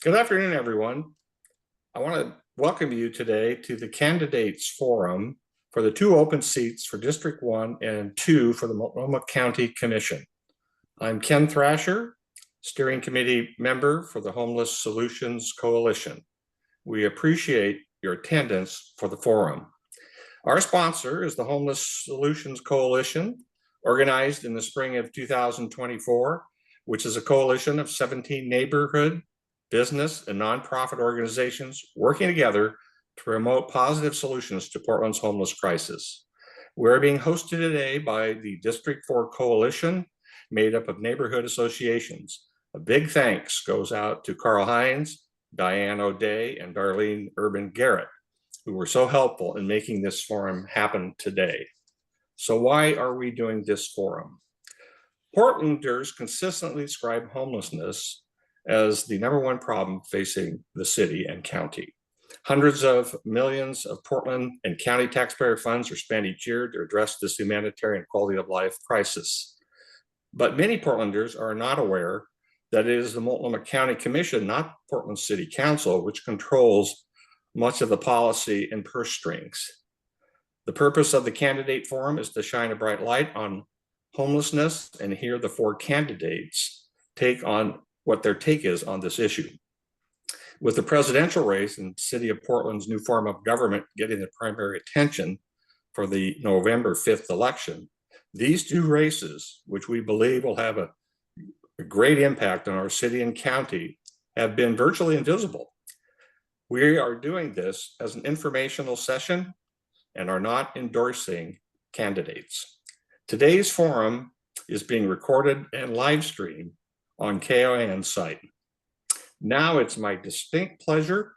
Good afternoon, everyone. I want to welcome you today to the Candidates Forum for the two open seats for District 1 and 2 for the Multnomah County Commission. I'm Ken Thrasher, Steering Committee member for the Homeless Solutions Coalition. We appreciate your attendance for the forum. Our sponsor is the Homeless Solutions Coalition, organized in the spring of 2024, which is a coalition of 17 neighborhood, business, and nonprofit organizations working together to promote positive solutions to Portland's homeless crisis. We're being hosted today by the District 4 Coalition, made up of neighborhood associations. A big thanks goes out to Carl Hines, Diane O'Day, and Darlene Urban Garrett, who were so helpful in making this forum happen today. So why are we doing this forum? Portlanders consistently describe homelessness as the #1 problem facing the city and county. Hundreds of millions of Portland and county taxpayer funds are spent each year to address this humanitarian quality of life crisis. But many Portlanders are not aware that it is the Multnomah County Commission, not Portland City Council, which controls much of the policy and purse strings. The purpose of the candidate forum is to shine a bright light on homelessness and hear the 4 candidates take on what their take is on this issue. With the presidential race and City of Portland's new form of government getting the primary attention for the November 5th election, these 2 races, which we believe will have a great impact on our city and county, have been virtually invisible. We are doing this as an informational session and are not endorsing candidates. Today's forum is being recorded and live streamed on KON's site. Now it's my distinct pleasure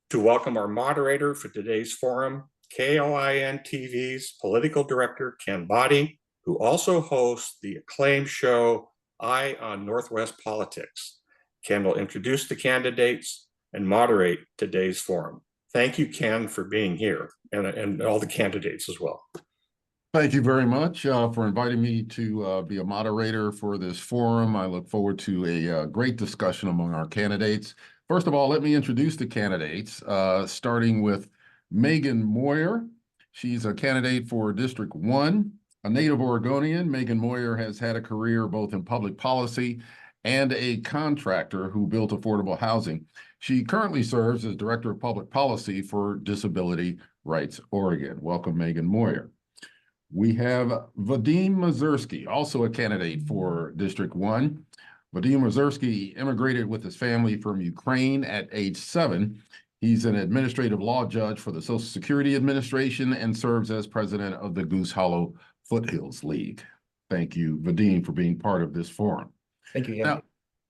to welcome our moderator for today's forum, KOIN TV's political director, Ken Boddy, who also hosts the acclaimed show, Eye on Northwest Politics. Ken will introduce the candidates and moderate today's forum. Thank you, Ken, for being here, and all the candidates as well. Thank you very much for inviting me to be a moderator for this forum. I look forward to a great discussion among our candidates. First of all, let me introduce the candidates, starting with Megan Moyer. She's a candidate for District 1. A native Oregonian, Megan Moyer has had a career both in public policy and a contractor who built affordable housing. She currently serves as Director of Public Policy for Disability Rights Oregon. Welcome, Megan Moyer. We have Vadim Mazursky, also a candidate for District 1. Vadim Mazursky immigrated with his family from Ukraine at age 7. He's an administrative law judge for the Social Security Administration and serves as president of the Goose Hollow Foothills League. Thank you, Vadim, for being part of this forum. Thank you, yeah.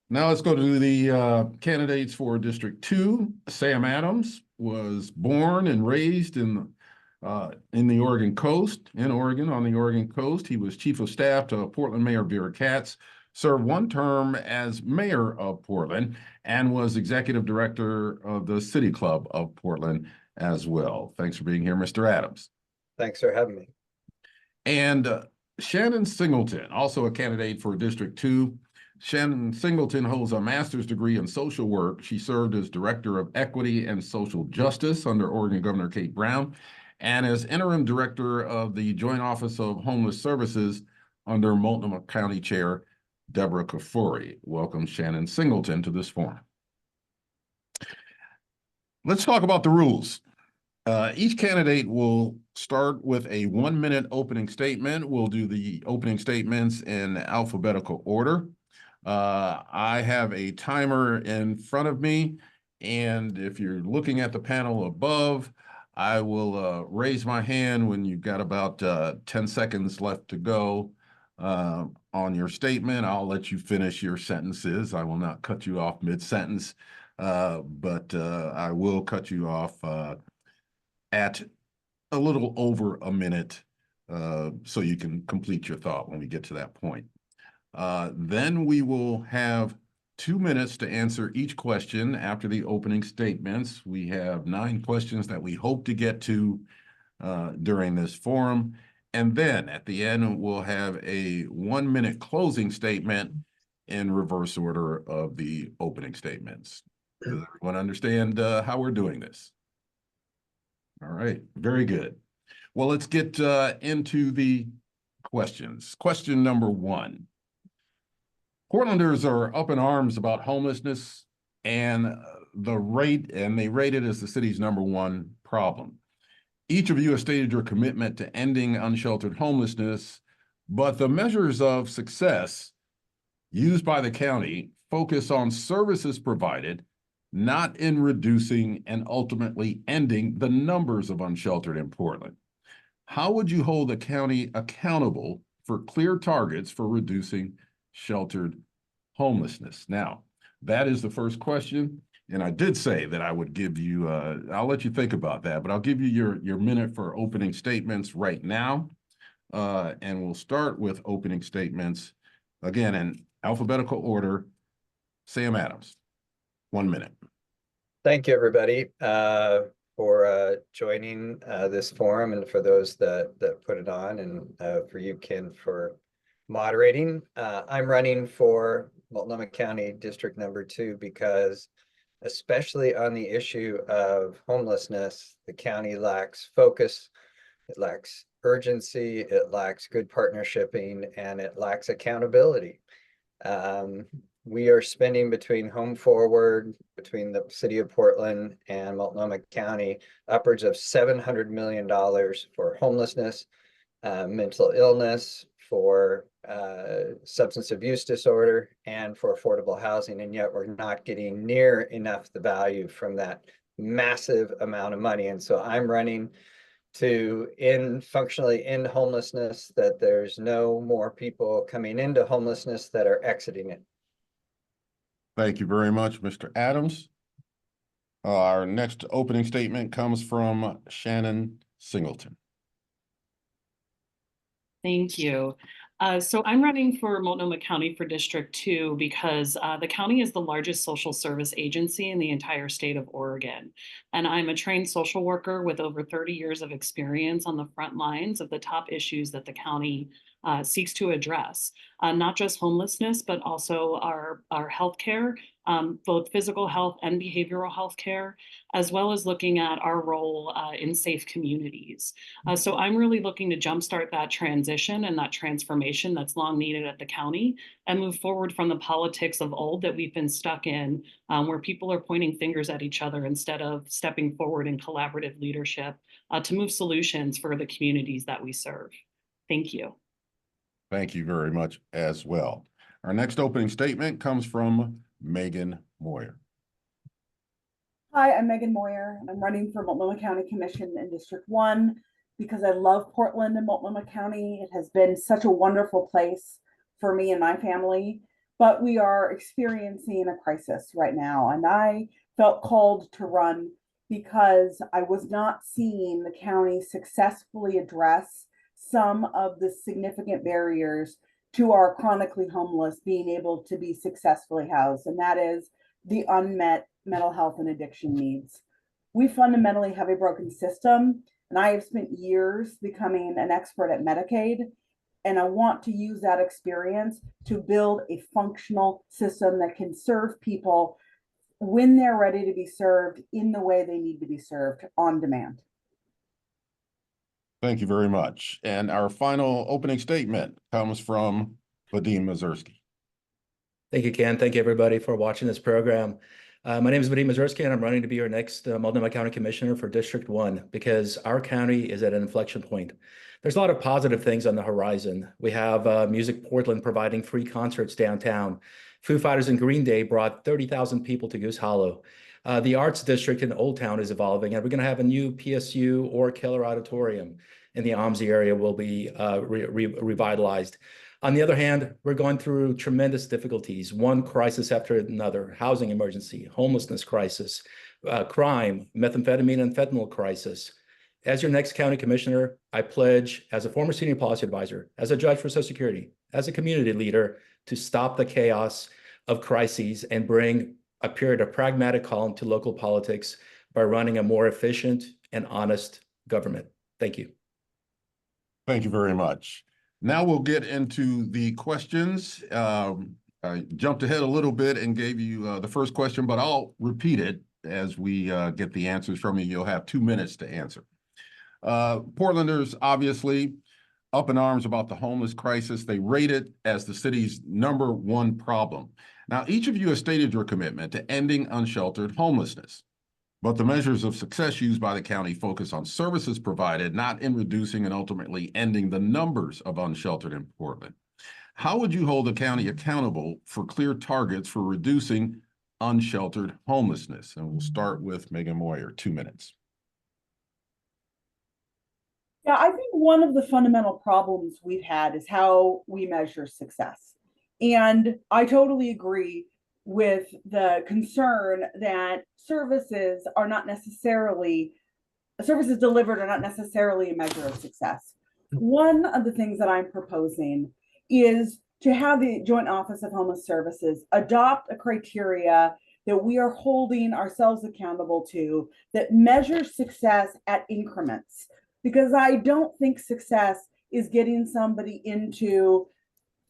Now let's go to the candidates for District 2. Sam Adams was born and raised in the Oregon coast, on the Oregon coast. He was chief of staff to Portland Mayor Vera Katz, served 1 term as mayor of Portland, and was executive director of the City Club of Portland as well. Thanks for being here, Mr. Adams. Thanks for having me. And Shannon Singleton, also a candidate for District 2. Shannon Singleton holds a master's degree in social work. She served as director of equity and social justice under Oregon Governor Kate Brown, and as interim director of the Joint Office of Homeless Services under Multnomah County Chair Deborah Kafuri. Welcome, Shannon Singleton, to this forum. Let's talk about the rules. Each candidate will start with a 1-minute opening statement. We'll do the opening statements in alphabetical order. I have a timer in front of me, and if you're looking at the panel above, I will raise my hand when you've got about 10 seconds left to go on your statement. I'll let you finish your sentences. I will not cut you off mid-sentence, but I will cut you off at a little over a minute so you can complete your thought when we get to that point. Then we will have 2 minutes to answer each question after the opening statements. We have 9 questions that we hope to get to during this forum. And then at the end, we'll have a 1-minute closing statement in reverse order of the opening statements. Does everyone understand how we're doing this? All right, very good. Well, let's get into the questions. Question number one. Portlanders are up in arms about homelessness and they rate it as the city's #1 problem. Each of you has stated your commitment to ending unsheltered homelessness, but the measures of success used by the county focus on services provided, not in reducing and ultimately ending the numbers of unsheltered in Portland. How would you hold the county accountable for clear targets for reducing sheltered homelessness? Now, that is the first question. And I did say that I would give you, I'll let you think about that, but I'll give you your minute for opening statements right now. And we'll start with opening statements, again, in alphabetical order. Sam Adams, 1 minute. Thank you, everybody, for joining this forum, and for those that put it on, and for you, Ken, for moderating. I'm running for Multnomah County District #2 because, especially on the issue of homelessness, the county lacks focus, it lacks urgency, it lacks good partnershiping, and it lacks accountability. We are spending between Home Forward, between the city of Portland and Multnomah County, upwards of $700 million for homelessness, mental illness, for substance abuse disorder, and for affordable housing. And yet we're not getting near enough the value from that massive amount of money. And so I'm running to functionally end homelessness, that there's no more people coming into homelessness that are exiting it. Thank you very much, Mr. Adams. Our next opening statement comes from Shannon Singleton. Thank you. So I'm running for Multnomah County for District 2 because the county is the largest social service agency in the entire state of Oregon. And I'm a trained social worker with over 30 years of experience on the front lines of the top issues that the county seeks to address, not just homelessness, but also our healthcare, both physical health and behavioral health care, as well as looking at our role in safe communities. So I'm really looking to jumpstart that transition and that transformation that's long needed at the county, and move forward from the politics of old that we've been stuck in, where people are pointing fingers at each other instead of stepping forward in collaborative leadership to move solutions for the communities that we serve. Thank you. Thank you very much as well. Our next opening statement comes from Megan Moyer. Hi, I'm Megan Moyer. I'm running for Multnomah County Commission in District 1 because I love Portland and Multnomah County. It has been such a wonderful place for me and my family, but we are experiencing a crisis right now. And I felt called to run because I was not seeing the county successfully address some of the significant barriers to our chronically homeless being able to be successfully housed, and that is the unmet mental health and addiction needs. We fundamentally have a broken system, and I have spent years becoming an expert at Medicaid, and I want to use that experience to build a functional system that can serve people when they're ready to be served in the way they need to be served, on demand. Thank you very much. And our final opening statement comes from Vadim Mazursky. Thank you, Ken. Thank you, everybody, for watching this program. My name is Vadim Mazursky, and I'm running to be your next Multnomah County Commissioner for District 1 because our county is at an inflection point. There's a lot of positive things on the horizon. We have Music Portland providing free concerts downtown. Foo Fighters and Green Day brought 30,000 people to Goose Hollow. The Arts District in Old Town is evolving, and we're going to have a new PSU or Keller Auditorium in the OMSI area will be revitalized. On the other hand, we're going through tremendous difficulties, one crisis after another: housing emergency, homelessness crisis, crime, methamphetamine and fentanyl crisis. As your next county commissioner, I pledge, as a former senior policy advisor, as a judge for Social Security, as a community leader, to stop the chaos of crises and bring a period of pragmatic calm to local politics by running a more efficient and honest government. Thank you. Thank you very much. Now we'll get into the questions. I jumped ahead a little bit and gave you the first question, but I'll repeat it as we get the answers from you. You'll have 2 minutes to answer. Portlanders obviously up in arms about the homeless crisis. They rate it as the city's #1 problem. Now, each of you has stated your commitment to ending unsheltered homelessness, but the measures of success used by the county focus on services provided, not in reducing and ultimately ending the numbers of unsheltered in Portland. How would you hold the county accountable for clear targets for reducing unsheltered homelessness? And we'll start with Megan Moyer, 2 minutes. Yeah, I think one of the fundamental problems we've had is how we measure success. And I totally agree with the concern that services delivered are not necessarily a measure of success. One of the things that I'm proposing is to have the Joint Office of Homeless Services adopt a criteria that we are holding ourselves accountable to that measures success at increments. Because I don't think success is getting somebody into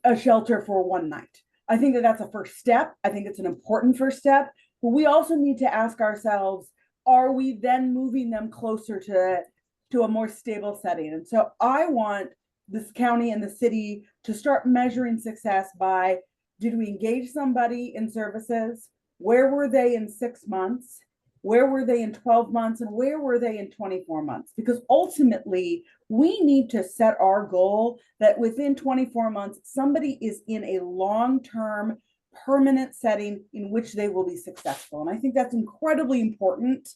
a shelter for one night. I think that that's a first step. I think it's an important first step, but we also need to ask ourselves, are we then moving them closer to a more stable setting? And so I want this county and the city to start measuring success by, did we engage somebody in services? Where were they in 6 months? Where were they in 12 months? And where were they in 24 months? Because ultimately, we need to set our goal that within 24 months, somebody is in a long-term, permanent setting in which they will be successful. And I think that's incredibly important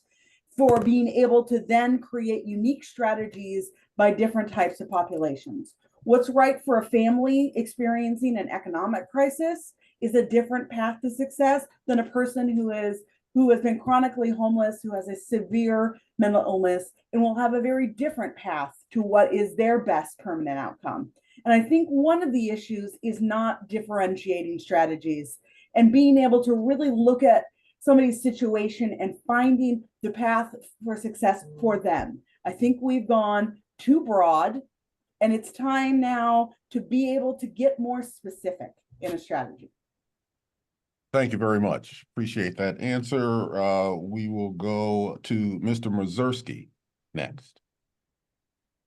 for being able to then create unique strategies by different types of populations. What's right for a family experiencing an economic crisis is a different path to success than a person who has been chronically homeless, who has a severe mental illness, and will have a very different path to what is their best permanent outcome. And I think one of the issues is not differentiating strategies and being able to really look at somebody's situation and finding the path for success for them. I think we've gone too broad, and it's time now to be able to get more specific in a strategy. Thank you very much. Appreciate that answer. We will go to Mr. Mazursky next.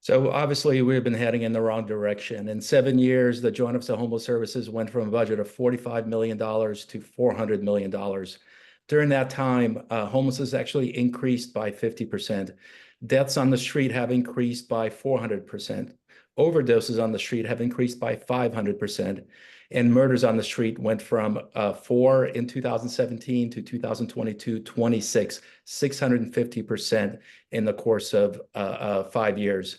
So obviously, we've been heading in the wrong direction. In 7 years, the Joint Office of Homeless Services went from a budget of $45 million to $400 million. During that time, homelessness actually increased by 50%. Deaths on the street have increased by 400%. Overdoses on the street have increased by 500%. And murders on the street went from 4 in 2017 to 2022, 26, 650% in the course of 5 years.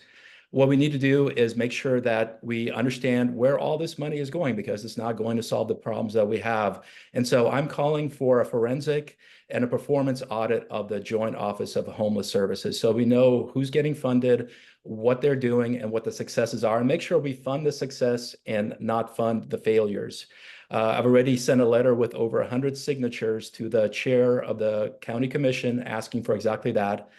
What we need to do is make sure that we understand where all this money is going, because it's not going to solve the problems that we have. And so I'm calling for a forensic and a performance audit of the Joint Office of Homeless Services, so we know who's getting funded, what they're doing, and what the successes are, and make sure we fund the success and not fund the failures. I've already sent a letter with over 100 signatures to the chair of the county commission asking for exactly that.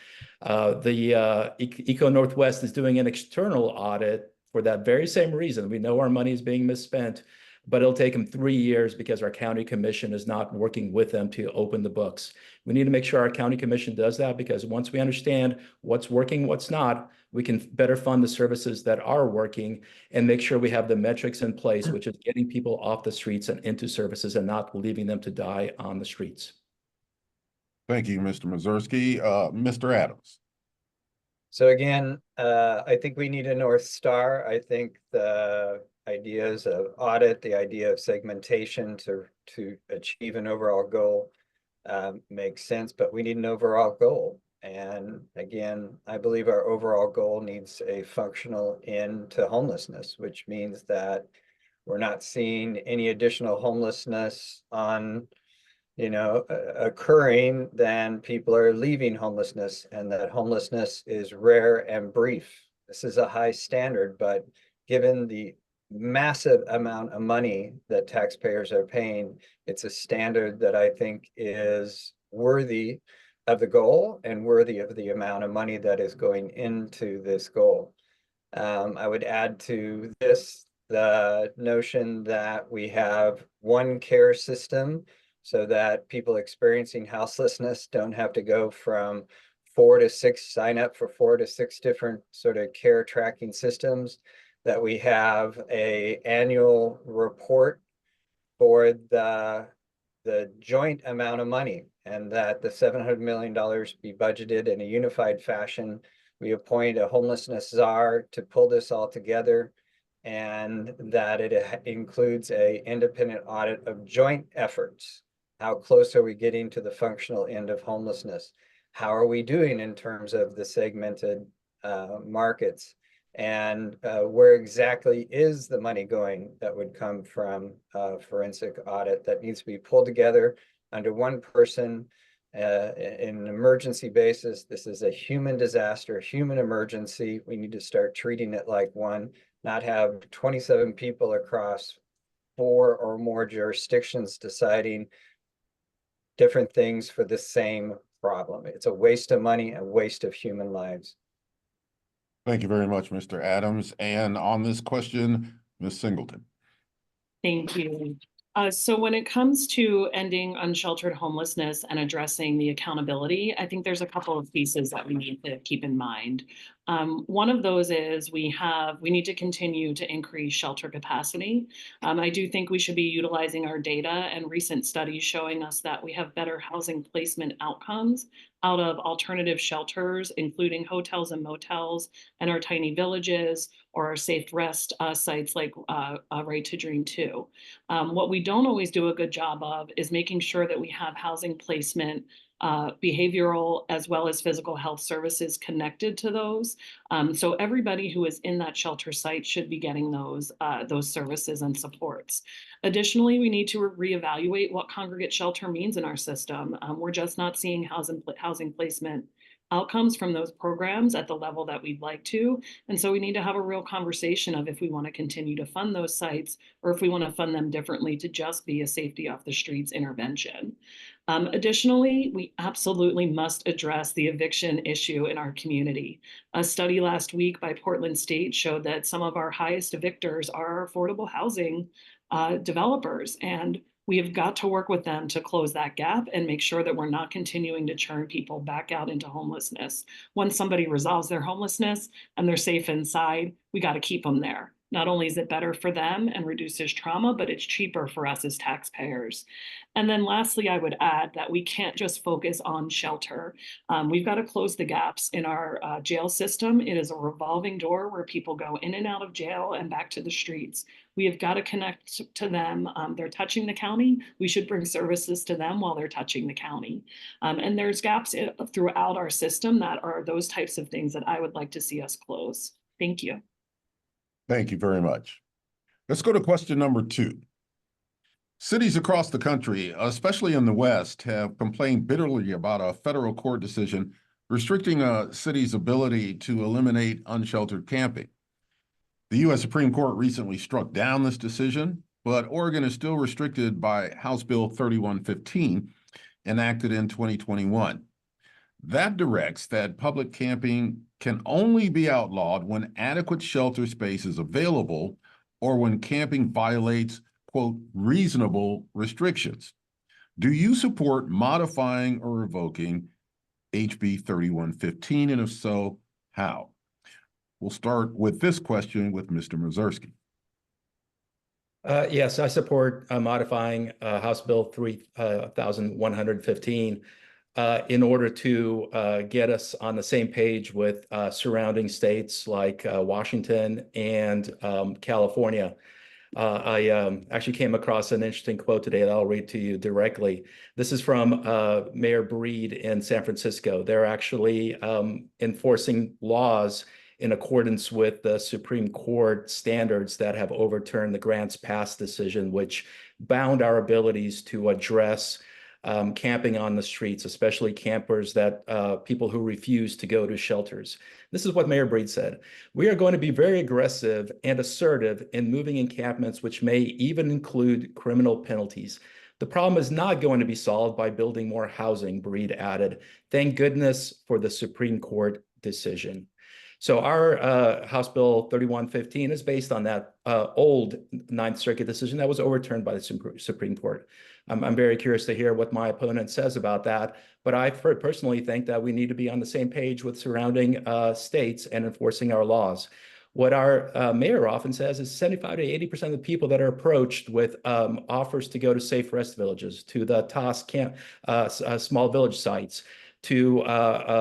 The Eco Northwest is doing an external audit for that very same reason. We know our money is being misspent, but it'll take them 3 years because our county commission is not working with them to open the books. We need to make sure our county commission does that, because once we understand what's working, what's not, we can better fund the services that are working and make sure we have the metrics in place, which is getting people off the streets and into services and not leaving them to die on the streets. Thank you, Mr. Mazursky. Mr. Adams. So again, I think we need a North Star. I think the ideas of audit, the idea of segmentation to achieve an overall goal makes sense, but we need an overall goal. And again, I believe our overall goal needs a functional end to homelessness, which means that we're not seeing any additional homelessness on occurring, then people are leaving homelessness, and that homelessness is rare and brief. This is a high standard, but given the massive amount of money that taxpayers are paying, it's a standard that I think is worthy of the goal and worthy of the amount of money that is going into this goal. I would add to this the notion that we have one care system so that people experiencing houselessness don't have to go from 4 to 6, sign up for 4 to 6 different sort of care tracking systems, that we have an annual report for the joint amount of money, and that the $700 million be budgeted in a unified fashion. We appoint a homelessness czar to pull this all together, and that it includes an independent audit of joint efforts. How close are we getting to the functional end of homelessness? How are we doing in terms of the segmented markets? And where exactly is the money going that would come from forensic audit that needs to be pulled together under one person in an emergency basis? This is a human disaster, human emergency. We need to start treating it like one, not have 27 people across 4 or more jurisdictions deciding different things for the same problem. It's a waste of money, a waste of human lives. Thank you very much, Mr. Adams. And on this question, Ms. Singleton. Thank you. So when it comes to ending unsheltered homelessness and addressing the accountability, I think there's a couple of pieces that we need to keep in mind. One of those is we need to continue to increase shelter capacity. I do think we should be utilizing our data and recent studies showing us that we have better housing placement outcomes out of alternative shelters, including hotels and motels and our tiny villages or our safe rest sites like Right to Dream 2. What we don't always do a good job of is making sure that we have housing placement, behavioral as well as physical health services connected to those. So everybody who is in that shelter site should be getting those services and supports. Additionally, we need to reevaluate what congregate shelter means in our system. We're just not seeing housing placement outcomes from those programs at the level that we'd like to. And so we need to have a real conversation of if we want to continue to fund those sites or if we want to fund them differently to just be a safety off the streets intervention. Additionally, we absolutely must address the eviction issue in our community. A study last week by Portland State showed that some of our highest evictors are affordable housing developers, and we have got to work with them to close that gap and make sure that we're not continuing to churn people back out into homelessness. Once somebody resolves their homelessness and they're safe inside, we got to keep them there. Not only is it better for them and reduces trauma, but it's cheaper for us as taxpayers. And then lastly, I would add that we can't just focus on shelter. We've got to close the gaps in our jail system. It is a revolving door where people go in and out of jail and back to the streets. We have got to connect to them. They're touching the county. We should bring services to them while they're touching the county. And there's gaps throughout our system that are those types of things that I would like to see us close. Thank you. Thank you very much. Let's go to question number 2. Cities across the country, especially in the West, have complained bitterly about a federal court decision restricting a city's ability to eliminate unsheltered camping. The U.S. Supreme Court recently struck down this decision, but Oregon is still restricted by House Bill 3115, enacted in 2021. That directs that public camping can only be outlawed when adequate shelter space is available or when camping violates, quote, reasonable restrictions. Do you support modifying or revoking HB 3115? And if so, how? We'll start with this question with Mr. Mazursky. Yes, I support modifying House Bill 3115 in order to get us on the same page with surrounding states like Washington and California. I actually came across an interesting quote today that I'll read to you directly. This is from Mayor Breed in San Francisco. They're actually enforcing laws in accordance with the Supreme Court standards that have overturned the Grants Pass decision, which bound our abilities to address camping on the streets, especially campers that people who refuse to go to shelters. This is what Mayor Breed said. We are going to be very aggressive and assertive in moving encampments, which may even include criminal penalties. The problem is not going to be solved by building more housing, Breed added. Thank goodness for the Supreme Court decision. So our House Bill 3115 is based on that old Ninth Circuit decision that was overturned by the Supreme Court. I'm very curious to hear what my opponent says about that, but I personally think that we need to be on the same page with surrounding states and enforcing our laws. What our mayor often says is 75 to 80% of the people that are approached with offers to go to safe rest villages, to the TAS camp, small village sites, to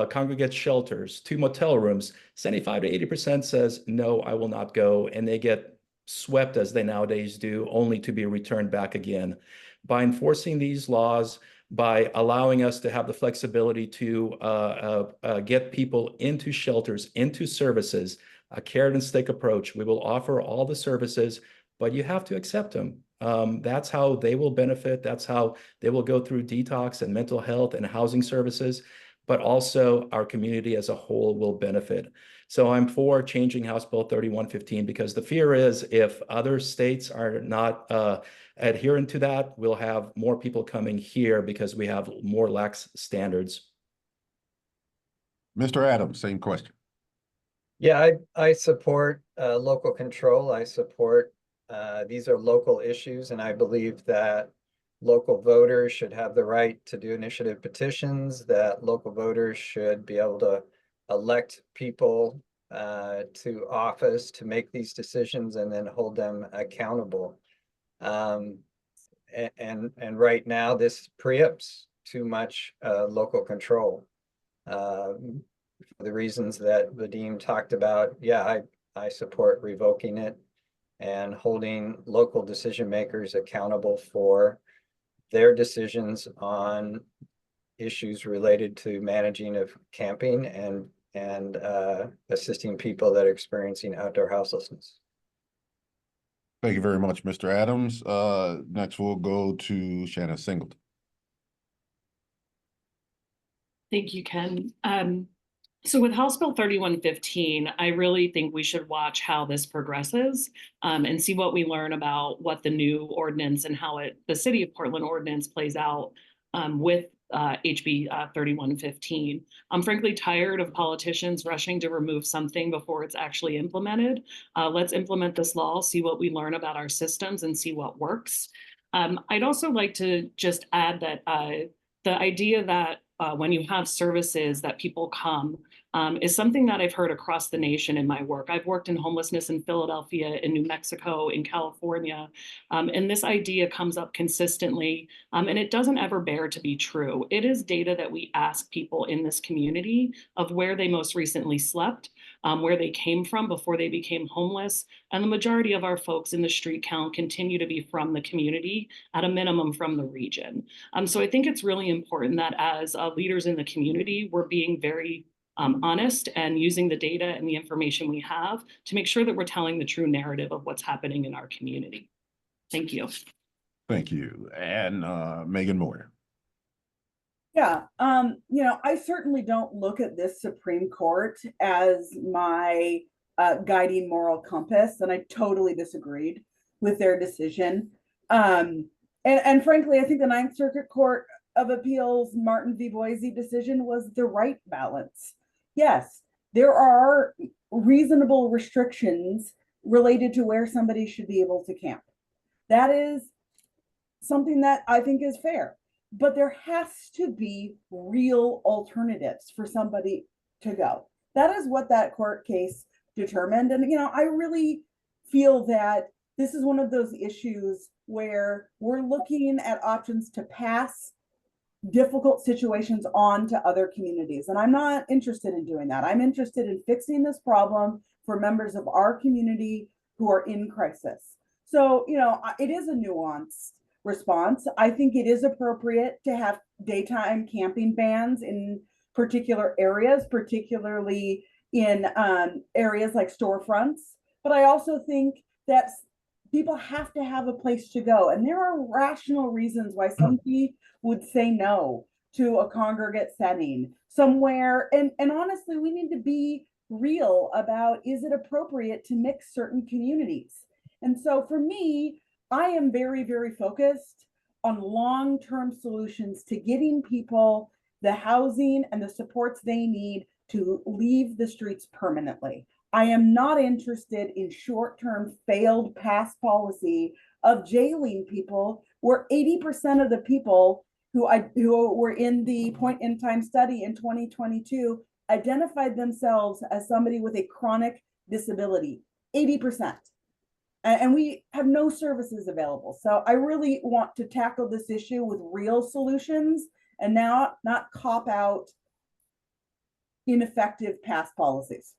congregate shelters, to motel rooms, 75 to 80% says, no, I will not go. And they get swept as they nowadays do, only to be returned back again. By enforcing these laws, by allowing us to have the flexibility to get people into shelters, into services, a carrot and stick approach, we will offer all the services, but you have to accept them. That's how they will benefit. That's how they will go through detox and mental health and housing services, but also our community as a whole will benefit. So I'm for changing House Bill 3115 because the fear is if other states are not adherent to that, we'll have more people coming here because we have more lax standards. Mr. Adams, same question. Yeah, I support local control. I support these are local issues, and I believe that local voters should have the right to do initiative petitions, that local voters should be able to elect people to office to make these decisions and then hold them accountable. And right now, this preempts too much local control. For the reasons that Vadim talked about, yeah, I support revoking it and holding local decision makers accountable for their decisions on issues related to managing of camping and assisting people that are experiencing outdoor houselessness. Thank you very much, Mr. Adams. Next, we'll go to Shannon Singleton. Thank you, Ken. So with House Bill 3115, I really think we should watch how this progresses and see what we learn about what the new ordinance and how the City of Portland ordinance plays out with HB 3115. I'm frankly tired of politicians rushing to remove something before it's actually implemented. Let's implement this law, see what we learn about our systems and see what works. I'd also like to just add that the idea that when you have services that people come is something that I've heard across the nation in my work. I've worked in homelessness in Philadelphia, in New Mexico, in California, and this idea comes up consistently, and it doesn't ever bear to be true. It is data that we ask people in this community of where they most recently slept, where they came from before they became homeless, and the majority of our folks in the street count continue to be from the community, at a minimum from the region. So I think it's really important that as leaders in the community, we're being very honest and using the data and the information we have to make sure that we're telling the true narrative of what's happening in our community. Thank you. Thank you. And Megan Moyer. Yeah, I certainly don't look at this Supreme Court as my guiding moral compass, and I totally disagreed with their decision. And frankly, I think the Ninth Circuit Court of Appeals Martin v. Boise decision was the right balance. Yes, there are reasonable restrictions related to where somebody should be able to camp. That is something that I think is fair, but there has to be real alternatives for somebody to go. That is what that court case determined. And, I really feel that this is one of those issues where we're looking at options to pass difficult situations on to other communities. And I'm not interested in doing that. I'm interested in fixing this problem for members of our community who are in crisis. So, it is a nuanced response. I think it is appropriate to have daytime camping bans in particular areas, particularly in areas like storefronts. But I also think that people have to have a place to go. And there are rational reasons why somebody would say no to a congregate setting somewhere. And honestly, we need to be real about, is it appropriate to mix certain communities? And so for me, I am very, very focused on long-term solutions to getting people the housing and the supports they need to leave the streets permanently. I am not interested in short-term failed past policy of jailing people where 80% of the people who were in the point in time study in 2022 identified themselves as somebody with a chronic disability, 80%. And we have no services available. So I really want to tackle this issue with real solutions and now not cop out ineffective past policies.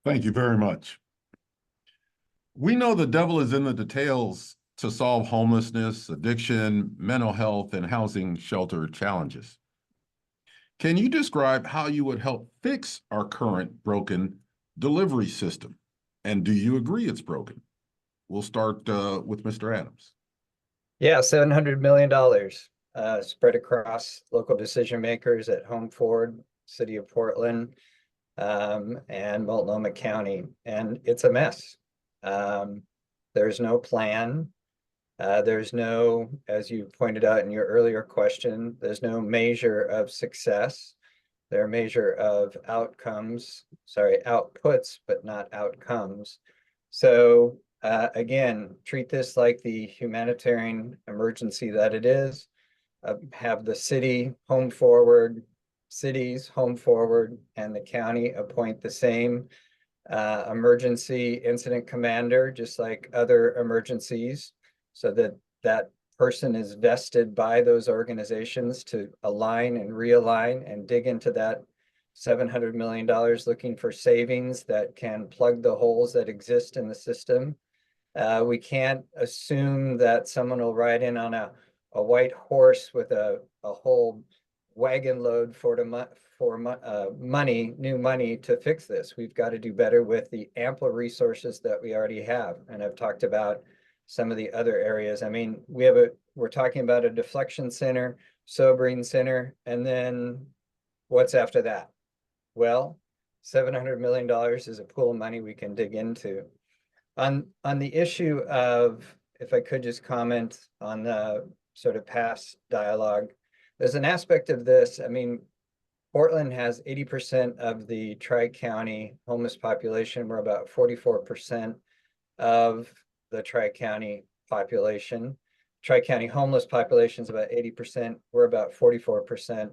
Thank you very much. We know the devil is in the details to solve homelessness, addiction, mental health, and housing shelter challenges. Can you describe how you would help fix our current broken delivery system? And do you agree it's broken? We'll start with Mr. Adams. Yeah, $700 million spread across local decision makers at Home Ford, City of Portland, and Multnomah County, and it's a mess. There's no plan. There's no, as you pointed out in your earlier question, there's no measure of success. There are measure of outcomes, outputs, but not outcomes. So again, treat this like the humanitarian emergency that it is. Have the city home forward, cities home forward, and the county appoint the same emergency incident commander, just like other emergencies, so that that person is vested by those organizations to align and realign and dig into that $700 million, looking for savings that can plug the holes that exist in the system. We can't assume that someone will ride in on a white horse with a whole wagon load for new money to fix this. We've got to do better with the ample resources that we already have. And I've talked about some of the other areas. I mean, we're talking about a deflection center, sobering center, and then what's after that? Well, $700 million is a pool of money we can dig into. On the issue of, if I could just comment on the sort of past dialogue, there's an aspect of this. I mean, Portland has 80% of the Tri-County homeless population. We're about 44% of the Tri-County population. Tri-County homeless population is about 80%. We're about 44%.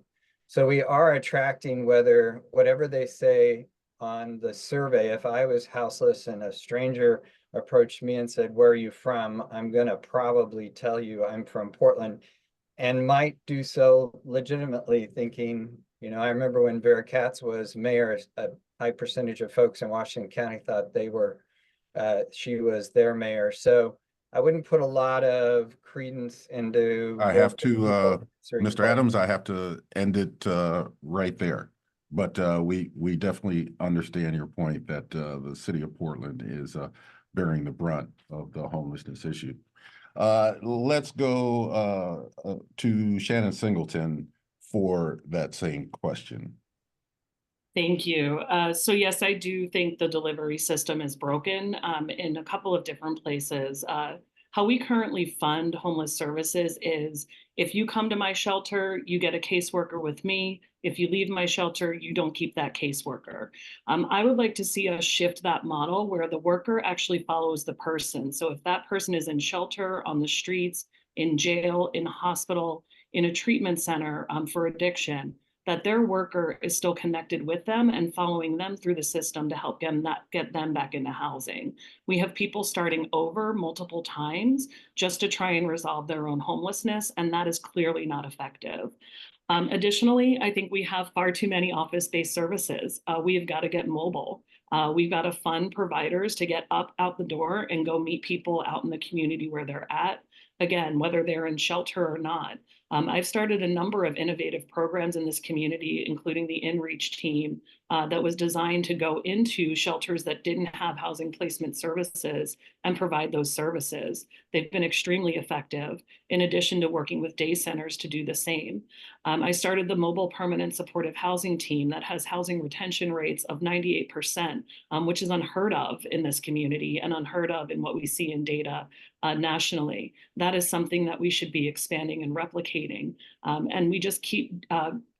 So we are attracting, whatever they say on the survey. If I was houseless and a stranger approached me and said, "Where are you from?" I'm gonna probably tell you I'm from Portland, and might do so legitimately, thinking, I remember when Vera Katz was mayor, a high percentage of folks in Washington County thought she was their mayor. So I wouldn't put a lot of credence into. I have to, Mr. Adams, I have to end it right there. But we definitely understand your point that the city of Portland is bearing the brunt of the homelessness issue. Let's go to Shannon Singleton for that same question. Thank you. So yes, I do think the delivery system is broken in a couple of different places. How we currently fund homeless services is, if you come to my shelter, you get a caseworker with me. If you leave my shelter, you don't keep that caseworker. I would like to see us shift that model where the worker actually follows the person. So if that person is in shelter, on the streets, in jail, in hospital, in a treatment center for addiction, that their worker is still connected with them and following them through the system to help get them back into housing. We have people starting over multiple times just to try and resolve their own homelessness, and that is clearly not effective. Additionally, I think we have far too many office-based services. We've got to get mobile. We've got to fund providers to get up out the door and go meet people out in the community where they're at. Again, whether they're in shelter or not. I've started a number of innovative programs in this community, including the InReach team that was designed to go into shelters that didn't have housing placement services and provide those services. They've been extremely effective, in addition to working with day centers to do the same. I started the mobile permanent supportive housing team that has housing retention rates of 98%, which is unheard of in this community and unheard of in what we see in data nationally. That is something that we should be expanding and replicating allocating. And we just keep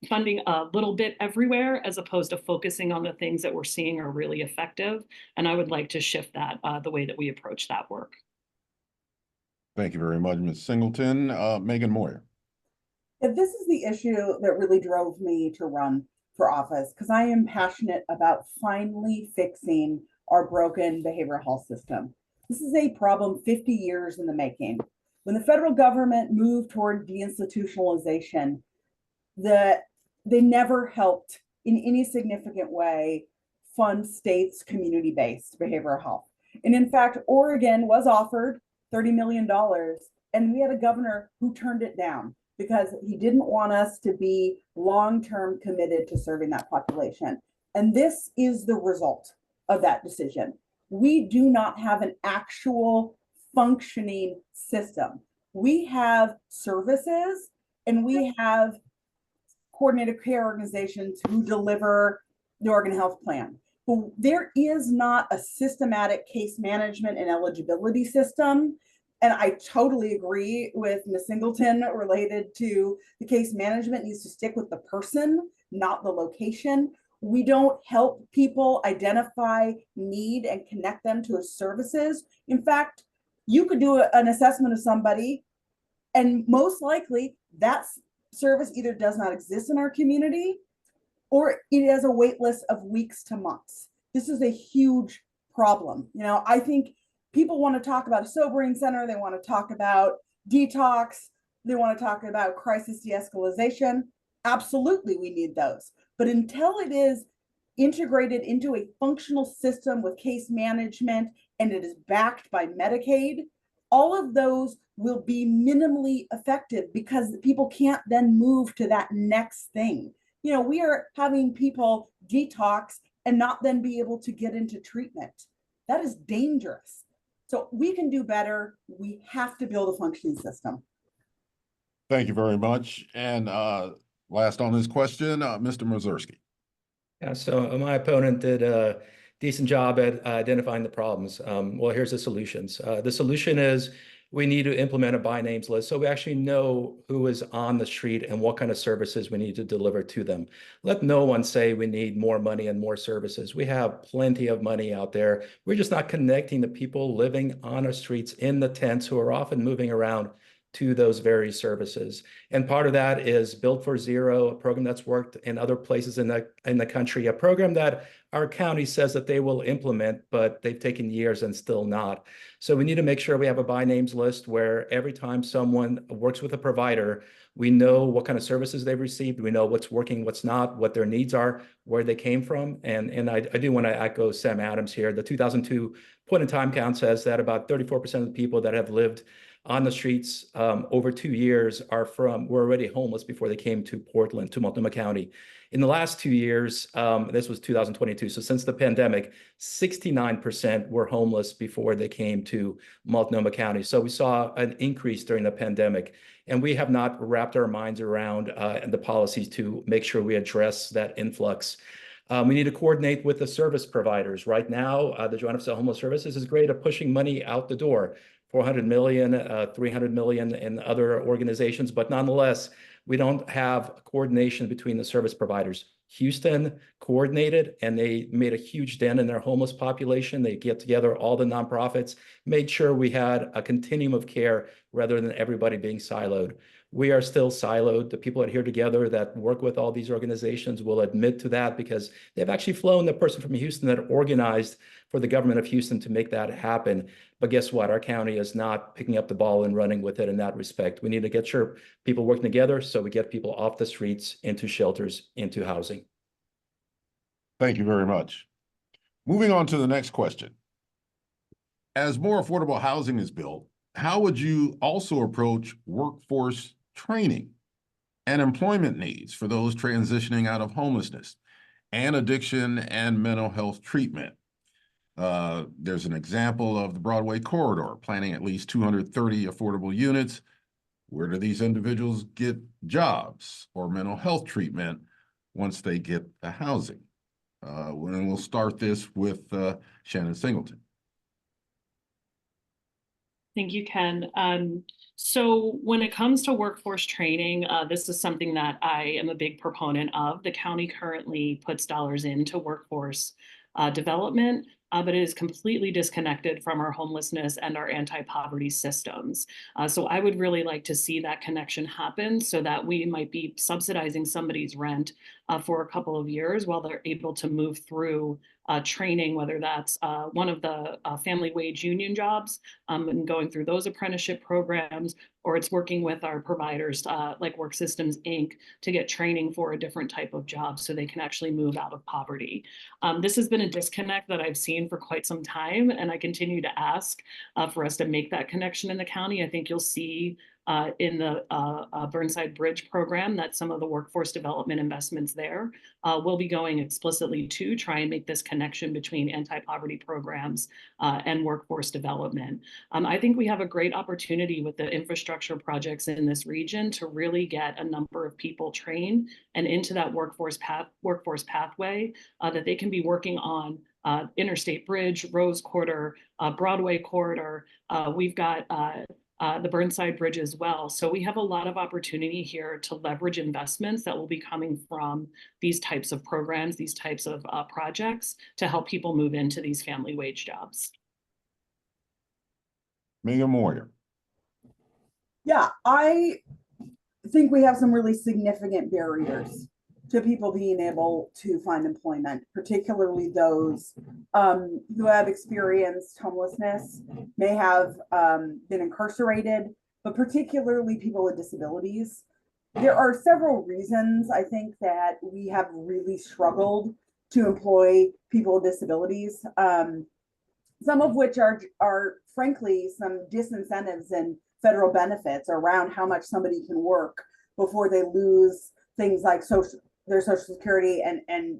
funding a little bit everywhere as opposed to focusing on the things that we're seeing are really effective. And I would like to shift that the way that we approach that work. Thank you very much, Ms. Singleton. Megan Moyer. This is the issue that really drove me to run for office because I am passionate about finally fixing our broken behavioral health system. This is a problem 50 years in the making. When the federal government moved toward deinstitutionalization, they never helped in any significant way fund states' community-based behavioral health. And in fact, Oregon was offered $30 million, and we had a governor who turned it down because he didn't want us to be long-term committed to serving that population. And this is the result of that decision. We do not have an actual functioning system. We have services and we have coordinated care organizations who deliver the Oregon Health Plan. But there is not a systematic case management and eligibility system. And I totally agree with Ms. Singleton related to the case management needs to stick with the person, not the location. We don't help people identify need and connect them to services. In fact, you could do an assessment of somebody and most likely that service either does not exist in our community or it has a wait list of weeks to months. This is a huge problem. You know, I think people want to talk about a sobering center. They want to talk about detox. They want to talk about crisis de-escalation. Absolutely, we need those. But until it is integrated into a functional system with case management and it is backed by Medicaid, all of those will be minimally effective because people can't then move to that next thing. You know, we are having people detox and not then be able to get into treatment. That is dangerous. So we can do better. We have to build a functioning system. Thank you very much. And last on this question, Mr. Mazursky. Yeah, so my opponent did a decent job at identifying the problems. Well, here's the solutions. The solution is we need to implement a by names list so we actually know who is on the street and what kind of services we need to deliver to them. Let no one say we need more money and more services. We have plenty of money out there. We're just not connecting the people living on our streets in the tents who are often moving around to those very services. And part of that is Built for Zero, a program that's worked in other places in the country, a program that our county says that they will implement, but they've taken years and still not. So we need to make sure we have a by names list where every time someone works with a provider, we know what kind of services they've received, we know what's working, what's not, what their needs are, where they came from. And I do want to echo Sam Adams here. The 2002 point in time count says that about 34% of the people that have lived on the streets over 2 years were already homeless before they came to Portland, to Multnomah County. In the last 2 years, this was 2022, so since the pandemic, 69% were homeless before they came to Multnomah County. So we saw an increase during the pandemic, and we have not wrapped our minds around the policies to make sure we address that influx. We need to coordinate with the service providers. Right now, the Joint Office of Homeless Services is great at pushing money out the door. 400 million, 300 million in other organizations, but nonetheless, we don't have coordination between the service providers. Houston coordinated and they made a huge dent in their homeless population. They get together all the nonprofits, made sure we had a continuum of care rather than everybody being siloed. We are still siloed. The people that are here together that work with all these organizations will admit to that because they've actually flown the person from Houston that organized for the government of Houston to make that happen. But guess what? Our county is not picking up the ball and running with it in that respect. We need to get sure people working together so we get people off the streets, into shelters, into housing. Thank you very much. Moving on to the next question. As more affordable housing is built, how would you also approach workforce training and employment needs for those transitioning out of homelessness and addiction and mental health treatment? There's an example of the Broadway corridor, planning at least 230 affordable units. Where do these individuals get jobs or mental health treatment once they get the housing? And we'll start this with Shannon Singleton. Thank you, Ken. So when it comes to workforce training, this is something that I am a big proponent of. The county currently puts dollars into workforce development, but it is completely disconnected from our homelessness and our anti-poverty systems. So I would really like to see that connection happen so that we might be subsidizing somebody's rent for a couple of years while they're able to move through training, whether that's one of the family wage union jobs and going through those apprenticeship programs, or it's working with our providers like Work Systems Inc. to get training for a different type of job so they can actually move out of poverty. This has been a disconnect that I've seen for quite some time, and I continue to ask for us to make that connection in the county. I think you'll see in the Burnside Bridge program that some of the workforce development investments there will be going explicitly to try and make this connection between anti-poverty programs and workforce development. I think we have a great opportunity with the infrastructure projects in this region to really get a number of people trained and into that workforce pathway that they can be working on Interstate Bridge, Rose Quarter, Broadway Corridor. We've got the Burnside Bridge as well. So we have a lot of opportunity here to leverage investments that will be coming from these types of programs, these types of projects to help people move into these family wage jobs. Megan Moyer. Yeah, I think we have some really significant barriers to people being able to find employment, particularly those who have experienced homelessness, may have been incarcerated, but particularly people with disabilities. There are several reasons I think that we have really struggled to employ people with disabilities, some of which are frankly some disincentives and federal benefits around how much somebody can work before they lose things like their Social Security. And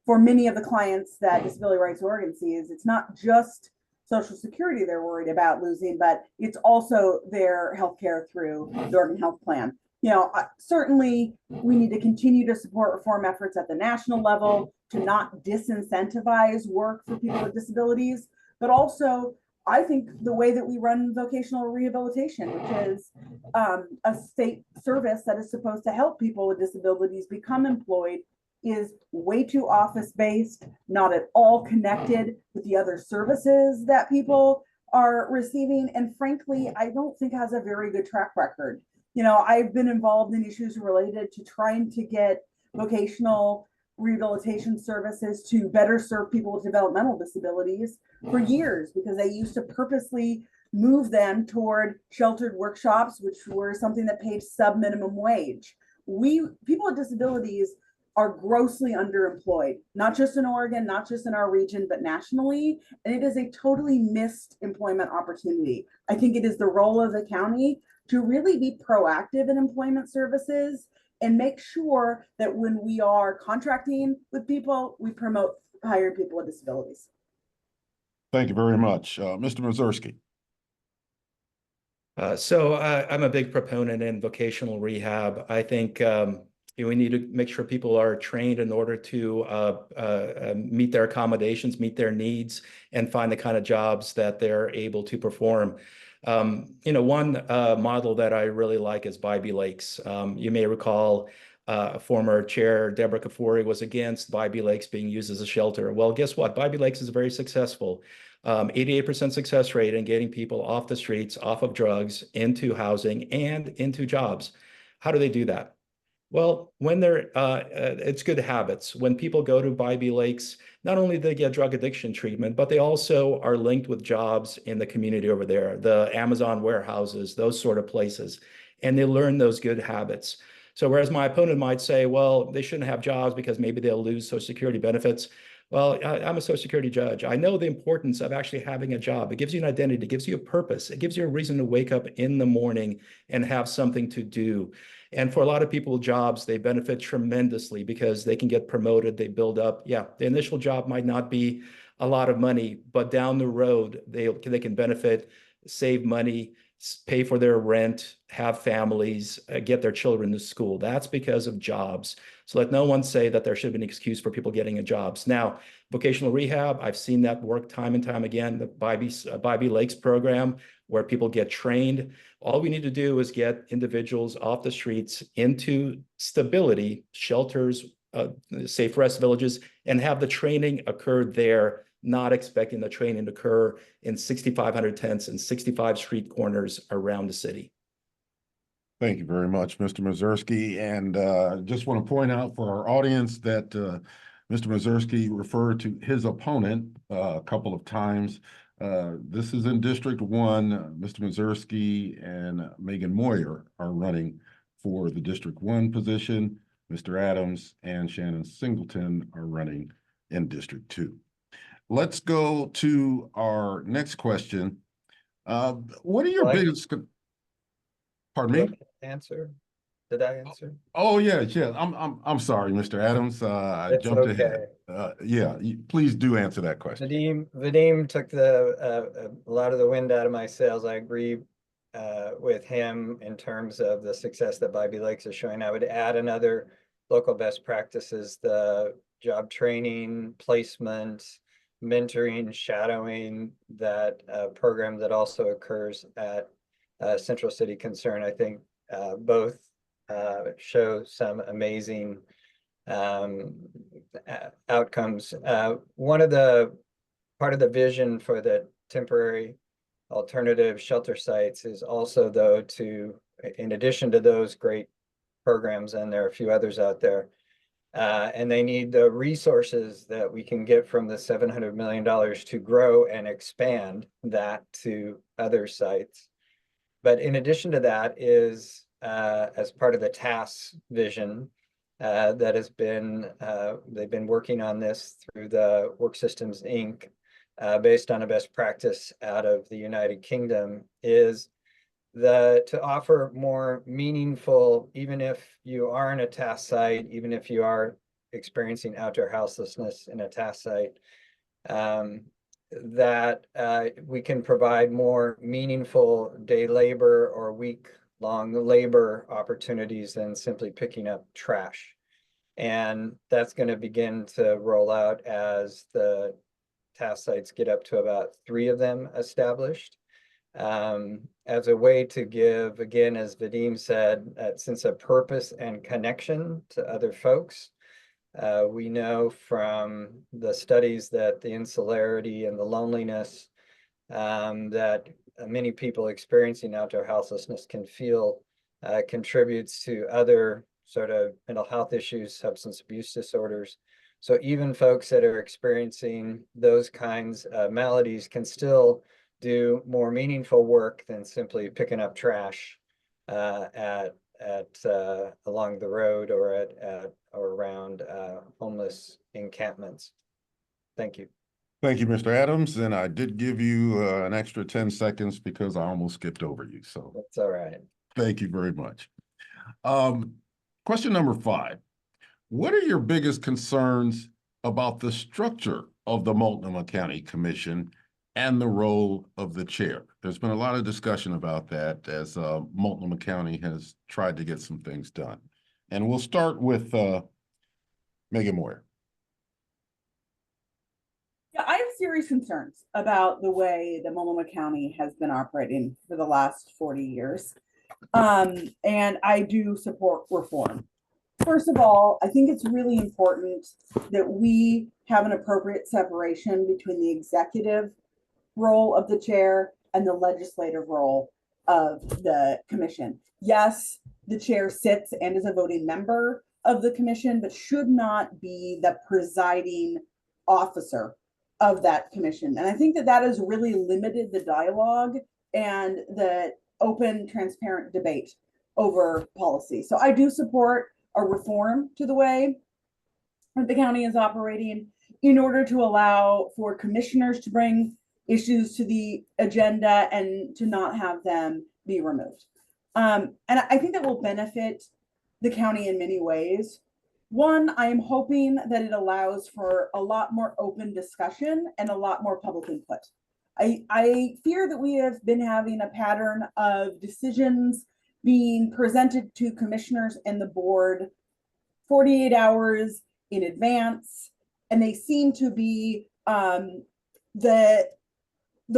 for many of the clients that Disability Rights Oregon sees, it's not just Social Security they're worried about losing, but it's also their health care through the Oregon Health Plan. You know, certainly we need to continue to support reform efforts at the national level to not disincentivize work for people with disabilities, but also I think the way that we run vocational rehabilitation, which is a state service that is supposed to help people with disabilities become employed, is way too office-based, not at all connected with the other services that people are receiving, and frankly, I don't think has a very good track record. You know, I've been involved in issues related to trying to get vocational rehabilitation services to better serve people with developmental disabilities for years, because they used to purposely move them toward sheltered workshops, which were something that paid sub-minimum wage. People with disabilities are grossly underemployed, not just in Oregon, not just in our region, but nationally. And it is a totally missed employment opportunity. I think it is the role of the county to really be proactive in employment services and make sure that when we are contracting with people, we promote hiring people with disabilities. Thank you very much. Mr. Mazursky. So I'm a big proponent in vocational rehab. I think we need to make sure people are trained in order to meet their accommodations, meet their needs, and find the kind of jobs that they're able to perform. You know, one model that I really like is Bybee Lakes. You may recall former chair Deborah Kafoury was against Bybee Lakes being used as a shelter. Well, guess what? Bybee Lakes is very successful. 88% success rate in getting people off the streets, off of drugs, into housing, and into jobs. How do they do that? Well, when it's good habits. When people go to Bybee Lakes, not only do they get drug addiction treatment, but they also are linked with jobs in the community over there, the Amazon warehouses, those sort of places, and they learn those good habits. So whereas my opponent might say, well, they shouldn't have jobs because maybe they'll lose Social Security benefits. Well, I'm a Social Security judge. I know the importance of actually having a job. It gives you an identity, it gives you a purpose, it gives you a reason to wake up in the morning and have something to do. And for a lot of people, jobs, they benefit tremendously because they can get promoted, they build up. Yeah, the initial job might not be a lot of money, but down the road, they can benefit, save money, pay for their rent, have families, get their children to school. That's because of jobs. So let no one say that there should be an excuse for people getting jobs. Now, vocational rehab, I've seen that work time and time again. The Bybee Lakes program, where people get trained. All we need to do is get individuals off the streets into stability, shelters, safe rest villages, and have the training occur there, not expecting the training to occur in 6,500 tents and 65 street corners around the city. Thank you very much, Mr. Mazursky. And just want to point out for our audience that Mr. Mazursky referred to his opponent a couple of times. This is in District 1. Mr. Mazursky and Megan Moyer are running for the District 1 position. Mr. Adams and Shannon Singleton are running in District 2. Let's go to our next question. What are your biggest... Pardon me? Answer? Did I answer? Oh yeah. I'm sorry, Mr. Adams. I jumped ahead. Yeah, please do answer that question. Vadim took a lot of the wind out of my sails. I agree with him in terms of the success that Bybee Lakes is showing. I would add another local best practices, the job training, placement, mentoring, shadowing, that program that also occurs at Central City Concern. I think both show some amazing outcomes. Part of the vision for the temporary alternative shelter sites is also, though, in addition to those great programs, and there are a few others out there, and they need the resources that we can get from the $700 million to grow and expand that to other sites. But in addition to that is, as part of the TAS vision, that has been, they've been working on this through the Work Systems, Inc., based on a best practice out of the United Kingdom, is to offer more meaningful, even if you are in a TAS site, even if you are experiencing outdoor houselessness in a TAS site, that we can provide more meaningful day labor or week-long labor opportunities than simply picking up trash. And that's going to begin to roll out as the TAS sites get up to about 3 of them established, as a way to give, again, as Vadim said, that sense of purpose and connection to other folks. We know from the studies that the insularity and the loneliness that many people experiencing outdoor houselessness can feel contributes to other sort of mental health issues, substance abuse disorders. So even folks that are experiencing those kinds of maladies can still do more meaningful work than simply picking up trash along the road or or around homeless encampments. Thank you. Thank you, Mr. Adams. And I did give you an extra 10 seconds because I almost skipped over you. So that's all right. Thank you very much. Question number 5. What are your biggest concerns about the structure of the Multnomah County Commission and the role of the chair? There's been a lot of discussion about that as Multnomah County has tried to get some things done. And we'll start with Megan Moyer. Yeah, I have serious concerns about the way that Multnomah County has been operating for the last 40 years. And I do support reform. First of all, I think it's really important that we have an appropriate separation between the executive role of the chair and the legislative role of the commission. Yes, the chair sits and is a voting member of the commission, but should not be the presiding officer of that commission. And I think that that has really limited the dialogue and the open, transparent debate over policy. So I do support a reform to the way that the county is operating in order to allow for commissioners to bring issues to the agenda and to not have them be removed. And I think that will benefit the county in many ways. One, I am hoping that it allows for a lot more open discussion and a lot more public input. I fear that we have been having a pattern of decisions being presented to commissioners and the board 48 hours in advance, and they seem to be the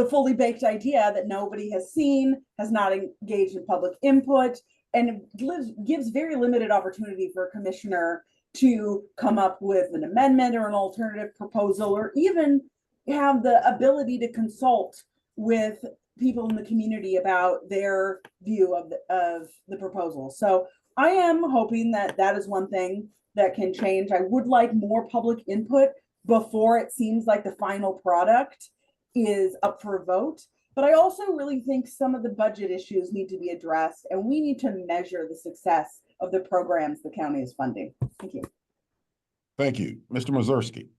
fully baked idea that nobody has seen, has not engaged in public input, and gives very limited opportunity for a commissioner to come up with an amendment or an alternative proposal, or even have the ability to consult with people in the community about their view of the proposal. So I am hoping that that is one thing that can change. I would like more public input before it seems like the final product is up for a vote. But I also really think some of the budget issues need to be addressed, and we need to measure the success of the programs the county is funding. Thank you. Thank you. Mr. Mazursky.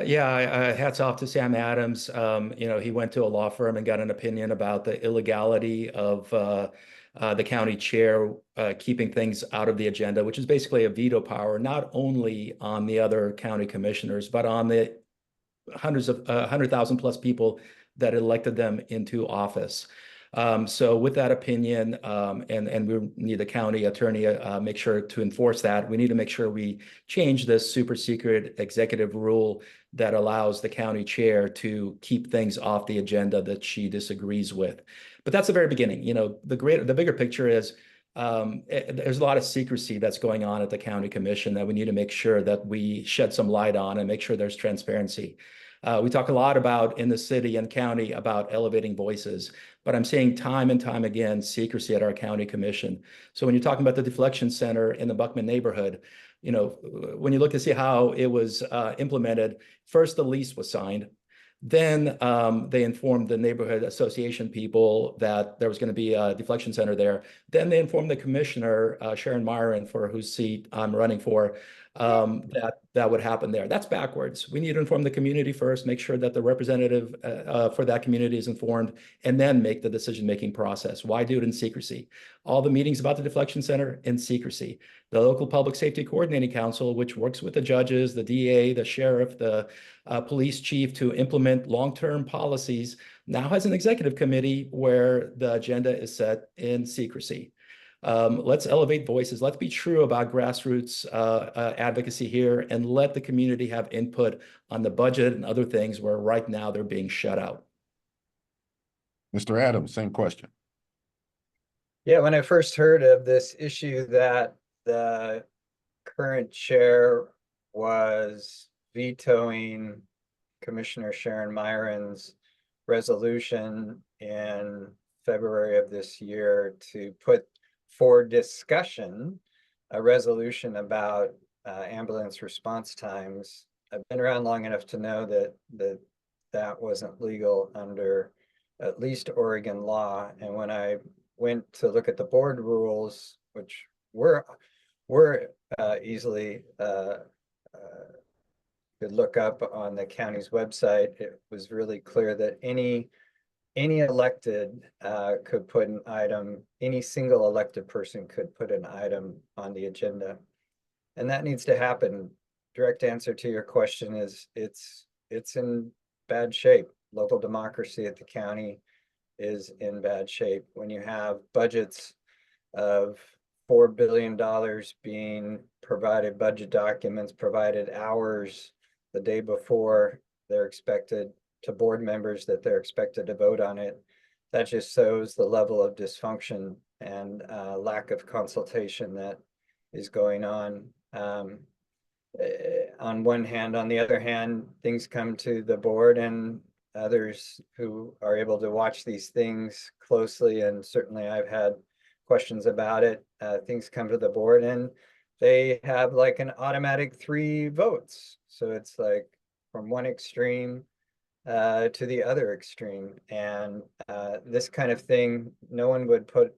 Yeah, hats off to Sam Adams. You know, he went to a law firm and got an opinion about the illegality of the county chair keeping things out of the agenda, which is basically a veto power, not only on the other county commissioners, but on the 100,000 plus people that elected them into office. So with that opinion, and we need the county attorney make sure to enforce that. We need to make sure we change this super secret executive rule that allows the county chair to keep things off the agenda that she disagrees with. But that's the very beginning. You know, the bigger picture is there's a lot of secrecy that's going on at the county commission that we need to make sure that we shed some light on and make sure there's transparency. We talk a lot about in the city and county about elevating voices, but I'm seeing time and time again secrecy at our county commission. So when you're talking about the deflection center in the Buckman neighborhood, you know, when you look to see how it was implemented, first the lease was signed. Then they informed the neighborhood association people that there was going to be a deflection center there. Then they informed the commissioner, Sharon Myron, for whose seat I'm running for, that would happen there. That's backwards. We need to inform the community first, make sure that the representative for that community is informed, and then make the decision-making process. Why do it in secrecy? All the meetings about the deflection center in secrecy. The local public safety coordinating council, which works with the judges, the DA, the sheriff, the police chief to implement long-term policies, now has an executive committee where the agenda is set in secrecy. Let's elevate voices. Let's be true about grassroots advocacy here, and let the community have input on the budget and other things where right now they're being shut out. Mr. Adams, same question. Yeah, when I first heard of this issue that the current chair was vetoing Commissioner Sharon Myron's resolution in February of this year to put for discussion a resolution about ambulance response times, I've been around long enough to know that wasn't legal under at least Oregon law. And when I went to look at the board rules, which were easily could look up on the county's website, it was really clear that any elected could put an item, any single elected person could put an item on the agenda. And that needs to happen. Direct answer to your question is it's in bad shape. Local democracy at the county is in bad shape. When you have budgets of $4 billion being provided, budget documents provided hours the day before they're expected to board members that they're expected to vote on it, that just shows the level of dysfunction and lack of consultation that is going on. On one hand, on the other hand, things come to the board and others who are able to watch these things closely, and certainly I've had questions about it. Things come to the board and they have like an automatic 3 votes. So it's like from one extreme to the other extreme. And this kind of thing, no one would put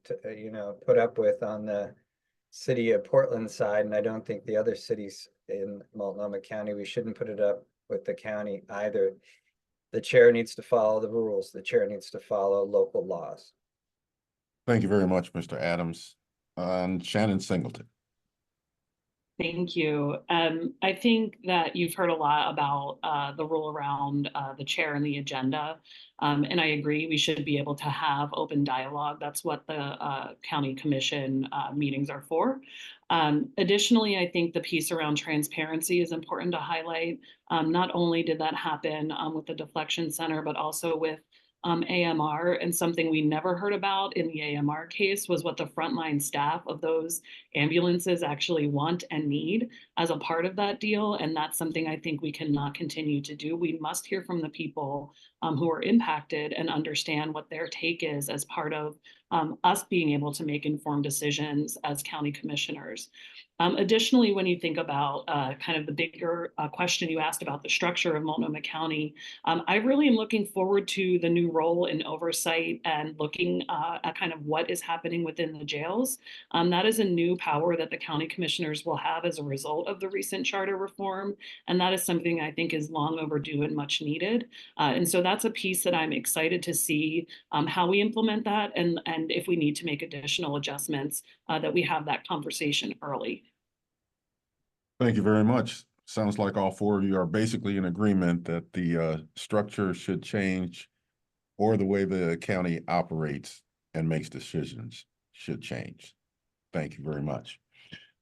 up with on the city of Portland side. And I don't think the other cities in Multnomah County, we shouldn't put it up with the county either. The chair needs to follow the rules. The chair needs to follow local laws. Thank you very much, Mr. Adams. Shannon Singleton. Thank you. I think that you've heard a lot about the rule around the chair and the agenda. And I agree, we should be able to have open dialogue. That's what the county commission meetings are for. Additionally, I think the piece around transparency is important to highlight. Not only did that happen with the deflection center, but also with AMR, and something we never heard about in the AMR case was what the frontline staff of those ambulances actually want and need as a part of that deal. And that's something I think we cannot continue to do. We must hear from the people who are impacted and understand what their take is as part of us being able to make informed decisions as county commissioners. Additionally, when you think about kind of the bigger question you asked about the structure of Multnomah County, I really am looking forward to the new role in oversight and looking at kind of what is happening within the jails. That is a new power that the county commissioners will have as a result of the recent charter reform. And that is something I think is long overdue and much needed. And so that's a piece that I'm excited to see how we implement that, and if we need to make additional adjustments, that we have that conversation early. Thank you very much. Sounds like all four of you are basically in agreement that the structure should change, or the way the county operates and makes decisions should change. Thank you very much.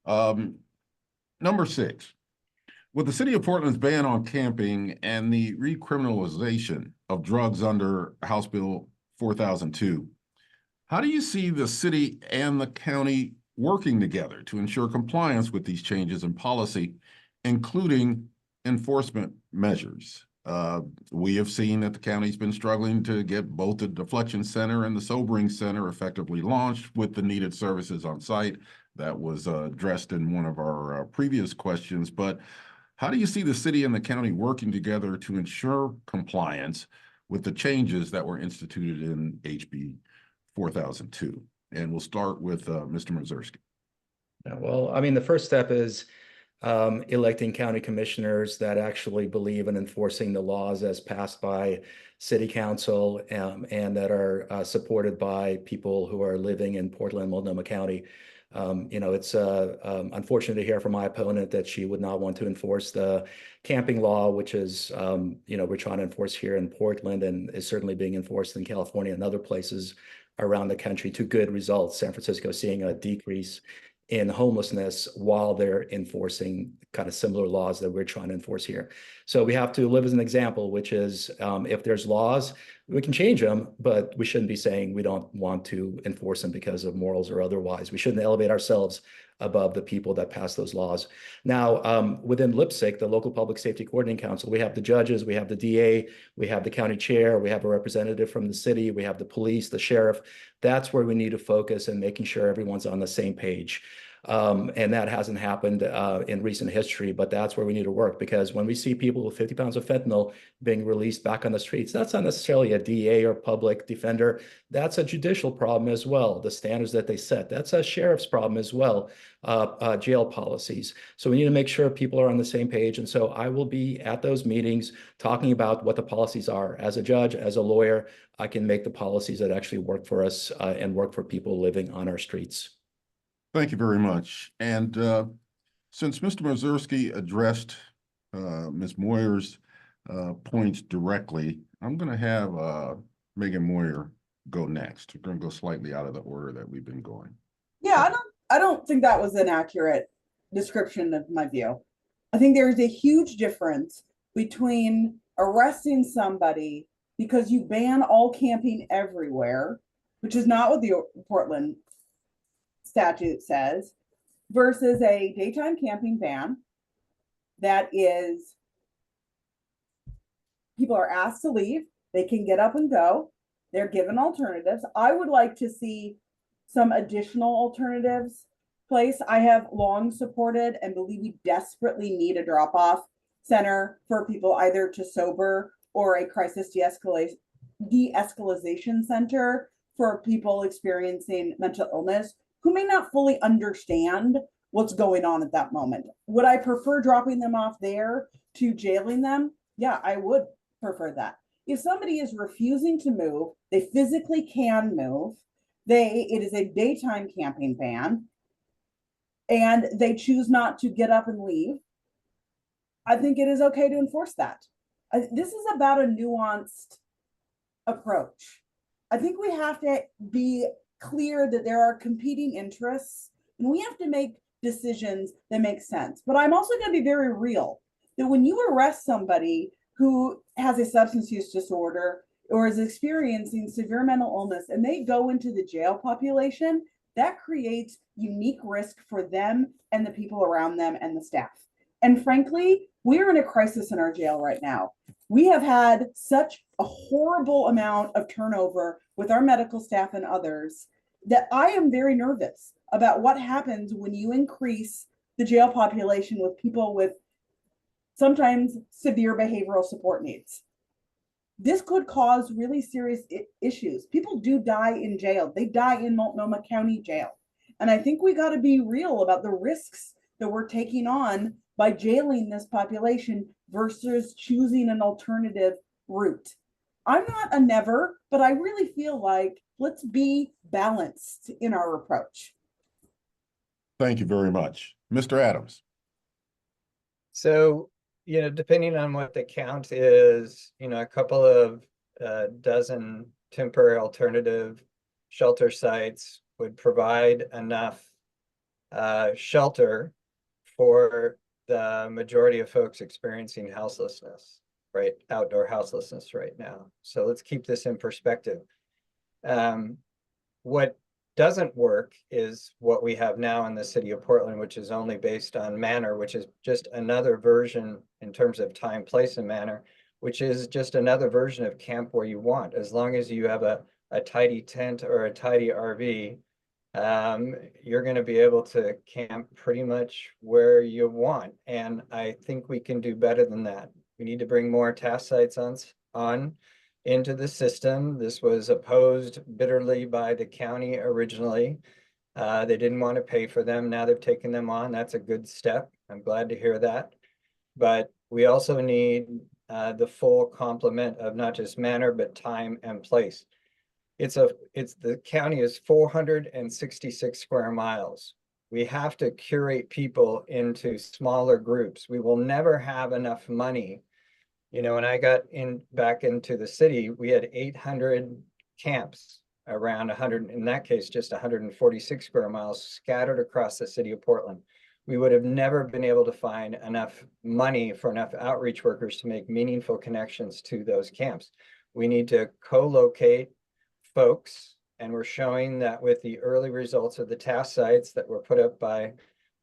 Number 6, with the city of Portland's ban on camping and the recriminalization of drugs under House Bill 4002, how do you see the city and the county working together to ensure compliance with these changes in policy, including enforcement measures? We have seen that the county's been struggling to get both the deflection center and the sobering center effectively launched with the needed services on site. That was addressed in one of our previous questions. But how do you see the city and the county working together to ensure compliance with the changes that were instituted in HB 4002? And we'll start with Mr. Mazursky. Well, I mean, the first step is electing county commissioners that actually believe in enforcing the laws as passed by city council, and that are supported by people who are living in Portland, Multnomah County. It's unfortunate to hear from my opponent that she would not want to enforce the camping law, which is, we're trying to enforce here in Portland and is certainly being enforced in California and other places around the country to good results. San Francisco seeing a decrease in homelessness while they're enforcing kind of similar laws that we're trying to enforce here. So we have to live as an example, which is if there's laws, we can change them, but we shouldn't be saying we don't want to enforce them because of morals or otherwise. We shouldn't elevate ourselves above the people that pass those laws. Now, within LIPSIC, the Local Public Safety Coordinating Council, we have the judges, we have the DA, we have the county chair, we have a representative from the city, we have the police, the sheriff. That's where we need to focus and making sure everyone's on the same page. And that hasn't happened in recent history, but that's where we need to work, because when we see people with 50 pounds of fentanyl being released back on the streets, that's not necessarily a DA or public defender. That's a judicial problem as well. The standards that they set, that's a sheriff's problem as well, jail policies. So we need to make sure people are on the same page. And so I will be at those meetings talking about what the policies are. As a judge, as a lawyer, I can make the policies that actually work for us and work for people living on our streets. Thank you very much. And since Mr. Mazursky addressed Ms. Moyer's points directly, I'm going to have Megan Moyer go next. We're going to go slightly out of the order that we've been going. Yeah, I don't think that was an accurate description of my view. I think there is a huge difference between arresting somebody because you ban all camping everywhere, which is not what the Portland statute says, versus a daytime camping ban that is, people are asked to leave, they can get up and go, they're given alternatives. I would like to see some additional alternatives placed. I have long supported and believe we desperately need a drop-off center for people either to sober, or a crisis de-escalation center for people experiencing mental illness who may not fully understand what's going on at that moment. Would I prefer dropping them off there to jailing them? Yeah, I would prefer that. If somebody is refusing to move, they physically can move. It is a daytime camping ban. and they choose not to get up and leave, I think it is okay to enforce that. This is about a nuanced approach. I think we have to be clear that there are competing interests and we have to make decisions that make sense. But I'm also going to be very real that when you arrest somebody who has a substance use disorder or is experiencing severe mental illness and they go into the jail population, that creates unique risk for them and the people around them and the staff. And frankly, we're in a crisis in our jail right now. We have had such a horrible amount of turnover with our medical staff and others that I am very nervous about what happens when you increase the jail population with people with sometimes severe behavioral support needs. This could cause really serious issues. People do die in jail. They die in Multnomah County Jail. And I think we got to be real about the risks that we're taking on by jailing this population versus choosing an alternative route. I'm not a never, but I really feel like let's be balanced in our approach. Thank you very much. Mr. Adams. So, depending on what the count is, a couple of dozen temporary alternative shelter sites would provide enough shelter for the majority of folks experiencing houselessness, right? Outdoor houselessness right now. So let's keep this in perspective. What doesn't work is what we have now in the city of Portland, which is only based on manor, which is just another version in terms of time, place, and manor, which is just another version of camp where you want. As long as you have a tidy tent or a tidy RV, you're going to be able to camp pretty much where you want. And I think we can do better than that. We need to bring more task sites on into the system. This was opposed bitterly by the county originally. They didn't want to pay for them. Now they've taken them on. That's a good step. I'm glad to hear that. But we also need the full complement of not just manner, but time and place. The county is 466 square miles. We have to curate people into smaller groups. We will never have enough money. When I got back into the city, we had 800 camps around 100, in that case, just 146 square miles scattered across the city of Portland. We would have never been able to find enough money for enough outreach workers to make meaningful connections to those camps. We need to co-locate folks, and we're showing that with the early results of the task sites that were put up by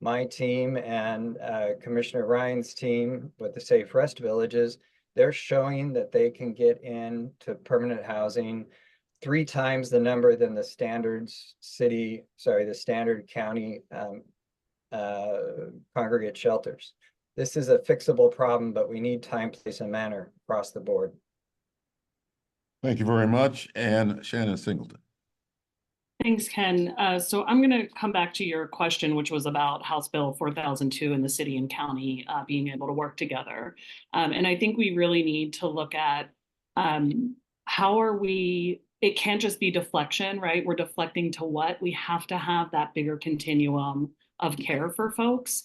my team and Commissioner Ryan's team with the Safe Rest Villages. They're showing that they can get into permanent housing 3 times the number than the standard county congregate shelters. This is a fixable problem, but we need time, place, and manner across the board. Thank you very much. And Shannon Singleton. Thanks, Ken. So I'm going to come back to your question, which was about House Bill 4002 and the city and county being able to work together. And I think we really need to look at how are we, it can't just be deflection, right? We're deflecting to what? We have to have that bigger continuum of care for folks.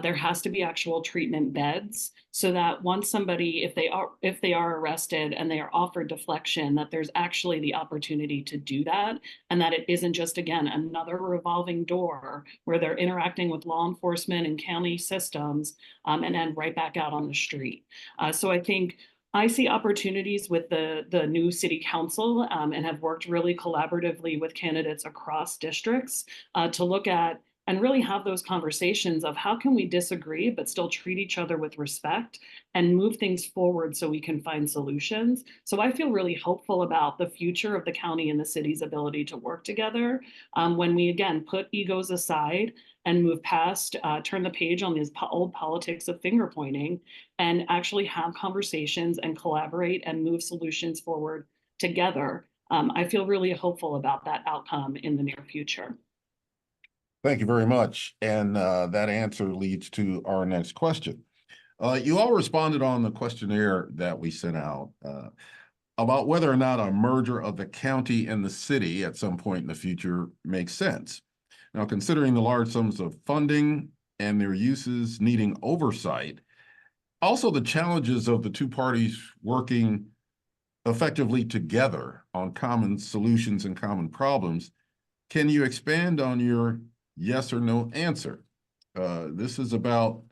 There has to be actual treatment beds so that once somebody, if they are arrested and they are offered deflection, that there's actually the opportunity to do that, and that it isn't just, again, another revolving door where they're interacting with law enforcement and county systems and then right back out on the street. So I think I see opportunities with the new city council and have worked really collaboratively with candidates across districts to look at and really have those conversations of how can we disagree but still treat each other with respect and move things forward so we can find solutions. So I feel really hopeful about the future of the county and the city's ability to work together when we, again, put egos aside and move past, turn the page on these old politics of finger pointing and actually have conversations and collaborate and move solutions forward together. I feel really hopeful about that outcome in the near future. Thank you very much. And that answer leads to our next question. You all responded on the questionnaire that we sent out about whether or not a merger of the county and the city at some point in the future makes sense. Now, considering the large sums of funding and their uses needing oversight, also the challenges of the two parties working effectively together on common solutions and common problems, can you expand on your yes or no answer? This is about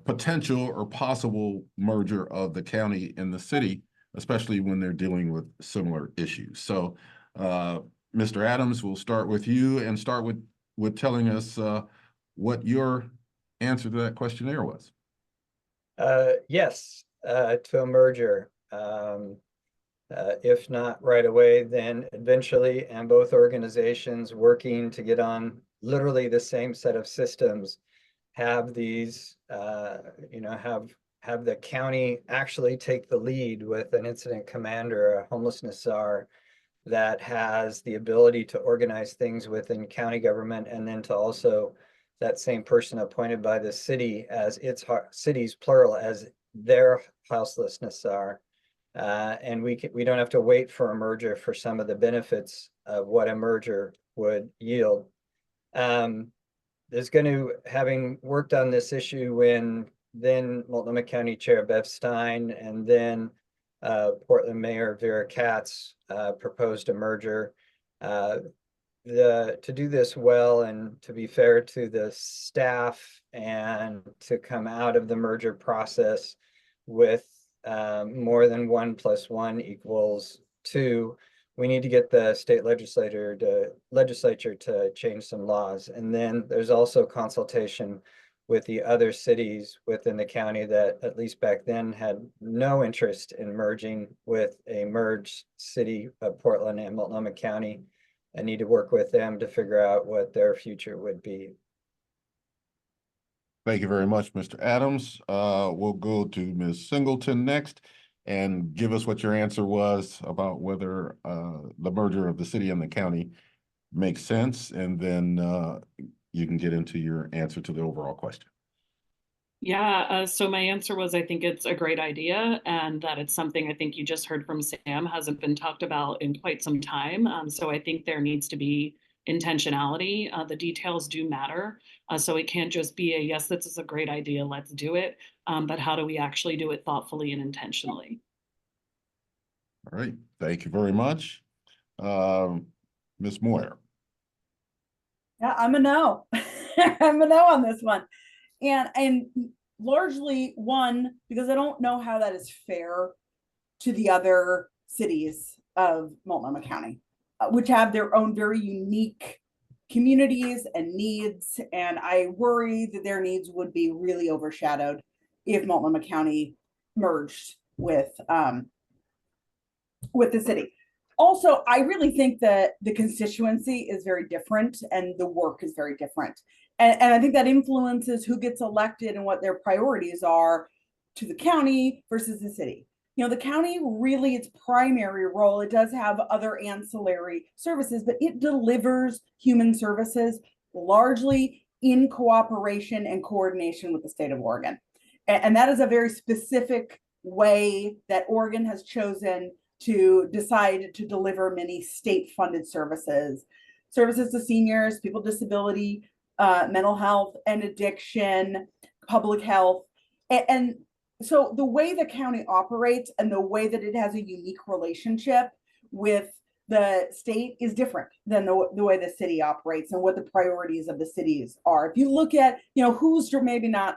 potential or possible merger of the county and the city, especially when they're dealing with similar issues. So, Mr. Adams, we'll start with you and start with telling us what your answer to that questionnaire was. Yes, to a merger. If not right away, then eventually, and both organizations working to get on literally the same set of systems, have these, have the county actually take the lead with an incident commander, a homelessness czar, that has the ability to organize things within county government, and then to also that same person appointed by the city as its cities plural as their houselessness czar. And we don't have to wait for a merger for some of the benefits of what a merger would yield. There's going to, having worked on this issue when then Multnomah County Chair Bev Stein and then Portland Mayor Vera Katz proposed a merger. To do this well and to be fair to the staff and to come out of the merger process with more than 1 + 1 = 2, we need to get the state legislature to change some laws. And then there's also consultation with the other cities within the county that, at least back then, had no interest in merging with a merged city of Portland and Multnomah County, and need to work with them to figure out what their future would be. Thank you very much, Mr. Adams. We'll go to Ms. Singleton next and give us what your answer was about whether the merger of the city and the county makes sense, and then you can get into your answer to the overall question. Yeah, so my answer was I think it's a great idea, and that it's something I think you just heard from Sam hasn't been talked about in quite some time. So I think there needs to be intentionality. The details do matter. So it can't just be a yes, this is a great idea, let's do it. But how do we actually do it thoughtfully and intentionally? All right, thank you very much. Ms. Moyer. Yeah, I'm a no. I'm a no on this one. And largely, one, because I don't know how that is fair to the other cities of Multnomah County, which have their own very unique communities and needs. And I worry that their needs would be really overshadowed if Multnomah County merged with the city. Also, I really think that the constituency is very different and the work is very different. And I think that influences who gets elected and what their priorities are to the county versus the city. You know, the county really, its primary role, it does have other ancillary services, but it delivers human services largely in cooperation and coordination with the state of Oregon. And that is a very specific way that Oregon has chosen to decide to deliver many state-funded services to seniors, people with disability, mental health and addiction, public health. And so the way the county operates and the way that it has a unique relationship with the state is different than the way the city operates and what the priorities of the cities are. If you look at, you know, who's maybe not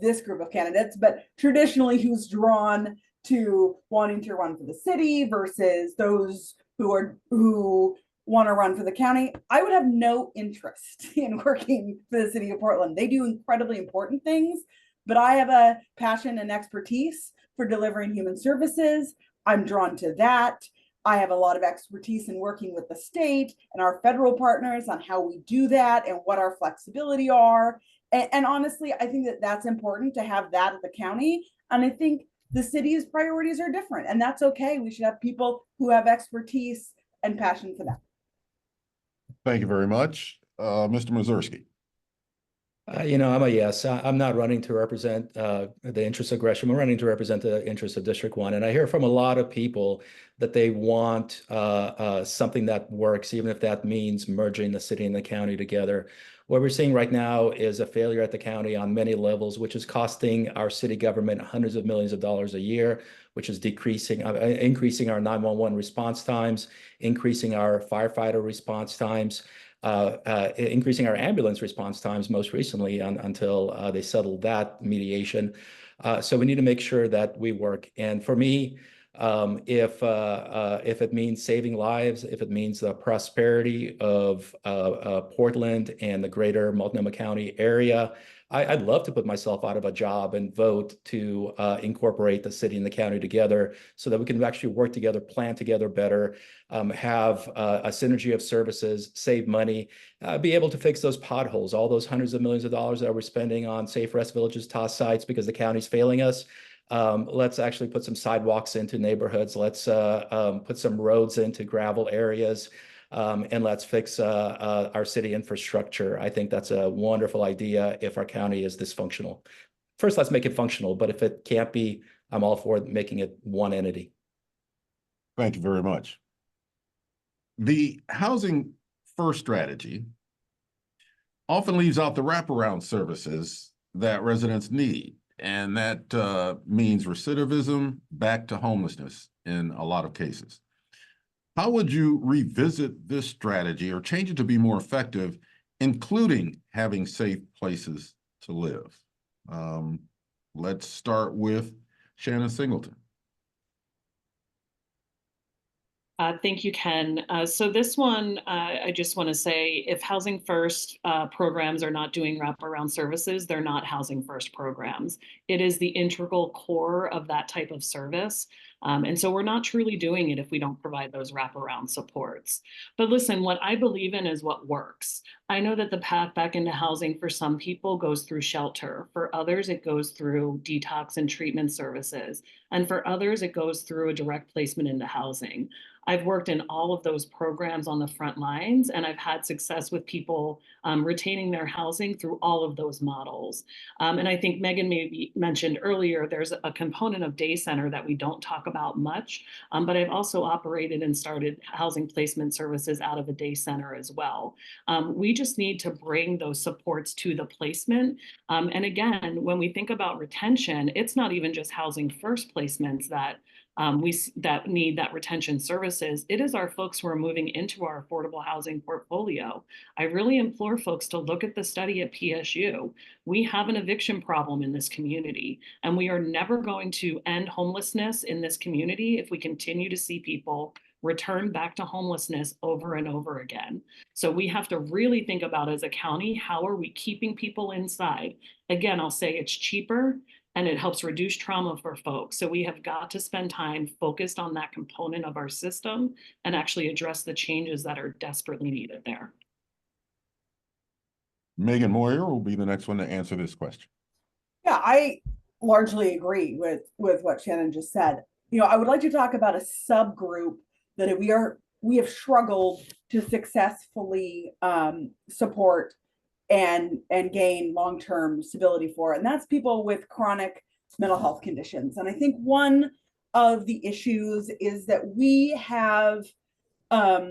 this group of candidates, but traditionally who's drawn to wanting to run for the city versus those who want to run for the county, I would have no interest in working for the city of Portland. They do incredibly important things, but I have a passion and expertise for delivering human services. I'm drawn to that. I have a lot of expertise in working with the state and our federal partners on how we do that and what our flexibility are. And honestly, I think that that's important to have that at the county. And I think the city's priorities are different, and that's okay. We should have people who have expertise and passion for that. Thank you very much. Mr. Mazurski. I'm a yes. I'm not running to represent the interests of Gresham. I'm running to represent the interests of District 1. And I hear from a lot of people that they want something that works, even if that means merging the city and the county together. What we're seeing right now is a failure at the county on many levels, which is costing our city government hundreds of millions of dollars a year, which is increasing our 911 response times, increasing our firefighter response times, increasing our ambulance response times most recently until they settled that mediation. So we need to make sure that we work. And for me, if it means saving lives, if it means the prosperity of Portland and the greater Multnomah County area, I'd love to put myself out of a job and vote to incorporate the city and the county together so that we can actually work together, plan together better, have a synergy of services, save money, be able to fix those potholes, all those hundreds of millions of dollars that we're spending on Safe Rest Villages, TOS sites because the county's failing us. Let's actually put some sidewalks into neighborhoods. Let's put some roads into gravel areas. And let's fix our city infrastructure. I think that's a wonderful idea if our county is dysfunctional. First, let's make it functional, but if it can't be, I'm all for making it one entity. Thank you very much. The housing first strategy often leaves out the wraparound services that residents need. And that means recidivism back to homelessness in a lot of cases. How would you revisit this strategy or change it to be more effective, including having safe places to live? Let's start with Shannon Singleton. Thank you, Ken. So this one, I just want to say, if Housing First programs are not doing wraparound services, they're not Housing First programs. It is the integral core of that type of service. And so we're not truly doing it if we don't provide those wraparound supports. But listen, what I believe in is what works. I know that the path back into housing for some people goes through shelter. For others, it goes through detox and treatment services. And for others, it goes through a direct placement into housing. I've worked in all of those programs on the front lines, and I've had success with people retaining their housing through all of those models. And I think Megan maybe mentioned earlier, there's a component of day center that we don't talk about much, but I've also operated and started housing placement services out of a day center as well. We just need to bring those supports to the placement. And again, when we think about retention, it's not even just housing first placements that that need that retention services. It is our folks who are moving into our affordable housing portfolio. I really implore folks to look at the study at PSU. We have an eviction problem in this community, and we are never going to end homelessness in this community if we continue to see people return back to homelessness over and over again. So we have to really think about, as a county, how are we keeping people inside? Again, I'll say it's cheaper and it helps reduce trauma for folks. So we have got to spend time focused on that component of our system and actually address the changes that are desperately needed there. Megan Moyer will be the next one to answer this question. Yeah, I largely agree with what Shannon just said. You know, I would like to talk about a subgroup that we have struggled to successfully support and gain long-term stability for, and that's people with chronic mental health conditions. And I think one of the issues is that we have a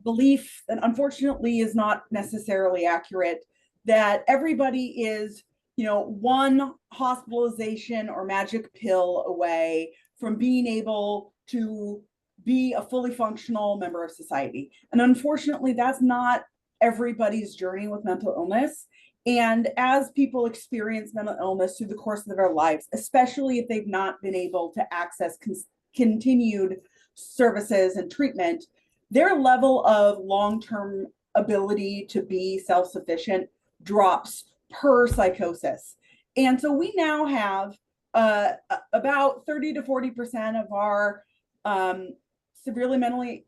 belief that unfortunately is not necessarily accurate, that everybody is, you know, one hospitalization or magic pill away from being able to be a fully functional member of society. And unfortunately, that's not everybody's journey with mental illness. And as people experience mental illness through the course of their lives, especially if they've not been able to access continued services and treatment, their level of long-term ability to be self-sufficient drops per psychosis. And so we now have about 30 to 40% of our severely mentally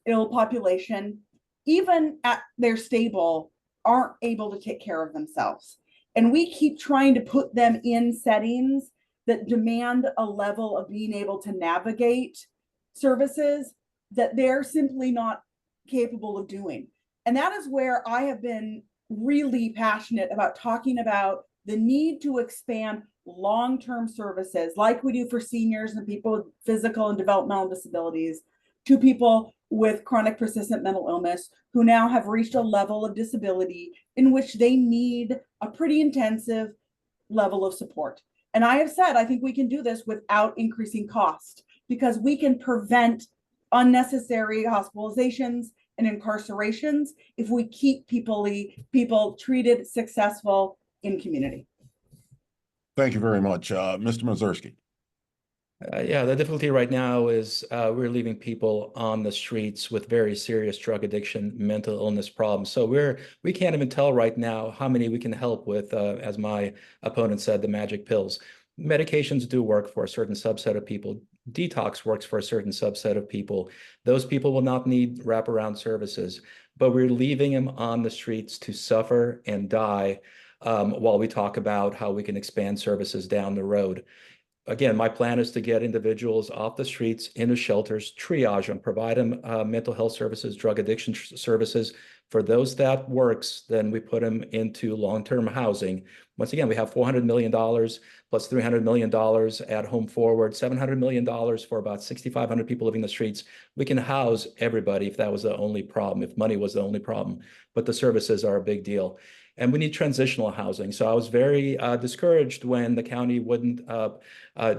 ill population, even at their stable, aren't able to take care of themselves. And we keep trying to put them in settings that demand a level of being able to navigate services that they're simply not capable of doing. And that is where I have been really passionate about talking about the need to expand long-term services like we do for seniors and people with physical and developmental disabilities to people with chronic persistent mental illness who now have reached a level of disability in which they need a pretty intensive level of support. And I have said, I think we can do this without increasing cost because we can prevent unnecessary hospitalizations and incarcerations if we keep people treated successful in community. Thank you very much, Mr. Mazursky. Yeah, the difficulty right now is we're leaving people on the streets with very serious drug addiction, mental illness problems. So we can't even tell right now how many we can help with, as my opponent said, the magic pills. Medications do work for a certain subset of people. Detox works for a certain subset of people. Those people will not need wraparound services, but we're leaving them on the streets to suffer and die while we talk about how we can expand services down the road. Again, my plan is to get individuals off the streets into shelters, triage them, provide them mental health services, drug addiction services. For those that works, then we put them into long-term housing. Once again, we have $400 million plus $300 million at Home Forward, $700 million for about 6,500 people living in the streets. We can house everybody if that was the only problem, if money was the only problem, but the services are a big deal. And we need transitional housing. So I was very discouraged when the county wouldn't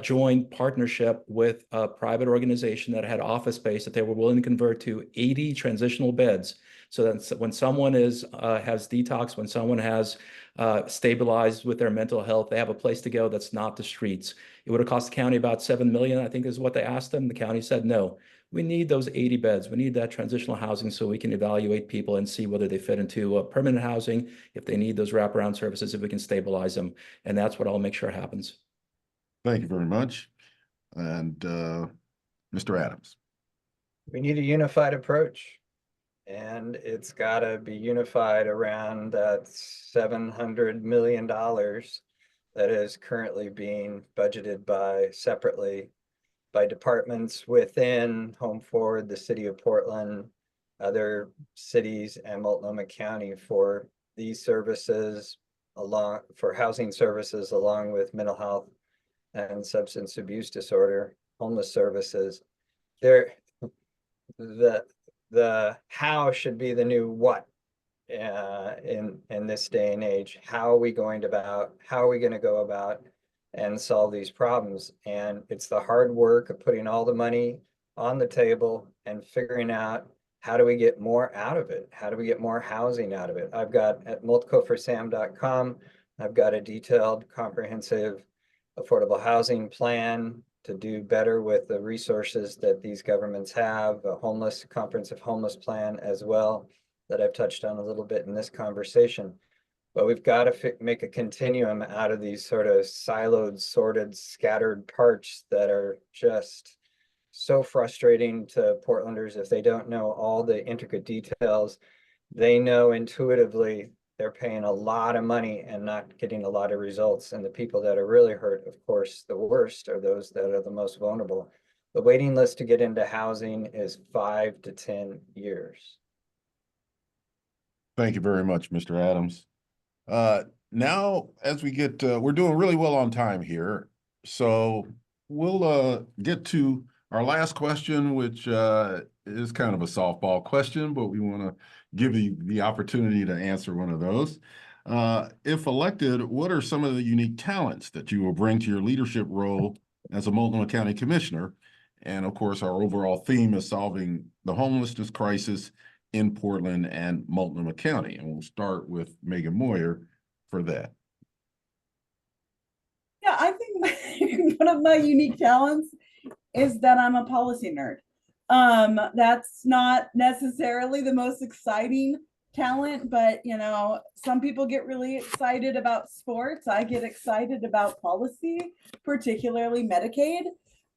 join partnership with a private organization that had office space that they were willing to convert to 80 transitional beds. So that when someone has detox, when someone has stabilized with their mental health, they have a place to go that's not the streets. It would have cost the county about $7 million, I think is what they asked them. The county said, no, we need those 80 beds. We need that transitional housing so we can evaluate people and see whether they fit into permanent housing, if they need those wraparound services, if we can stabilize them. And that's what I'll make sure happens. Thank you very much. And Mr. Adams. We need a unified approach. And it's got to be unified around that $700 million that is currently being budgeted separately by departments within Home Forward, the city of Portland, other cities, and Multnomah County for these services, for housing services, along with mental health and substance abuse disorder, homeless services. The how should be the new what in this day and age. How are we going to go about and solve these problems? And it's the hard work of putting all the money on the table and figuring out how do we get more out of it? How do we get more housing out of it? I've got at multcoforsam.com, I've got a detailed, comprehensive, affordable housing plan to do better with the resources that these governments have, a comprehensive homeless plan as well, that I've touched on a little bit in this conversation. But we've got to make a continuum out of these sort of siloed, sorted, scattered parts that are just so frustrating to Portlanders if they don't know all the intricate details. They know intuitively they're paying a lot of money and not getting a lot of results. And the people that are really hurt, of course, the worst are those that are the most vulnerable. The waiting list to get into housing is 5 to 10 years. Thank you very much, Mr. Adams. Now, as we get, we're doing really well on time here. So we'll get to our last question, which is kind of a softball question, but we want to give you the opportunity to answer one of those. If elected, what are some of the unique talents that you will bring to your leadership role as a Multnomah County Commissioner? And of course, our overall theme is solving the homelessness crisis in Portland and Multnomah County. And we'll start with Megan Moyer for that. Yeah, I think one of my unique talents is that I'm a policy nerd. That's not necessarily the most exciting talent, but you know, some people get really excited about sports. I get excited about policy, particularly Medicaid.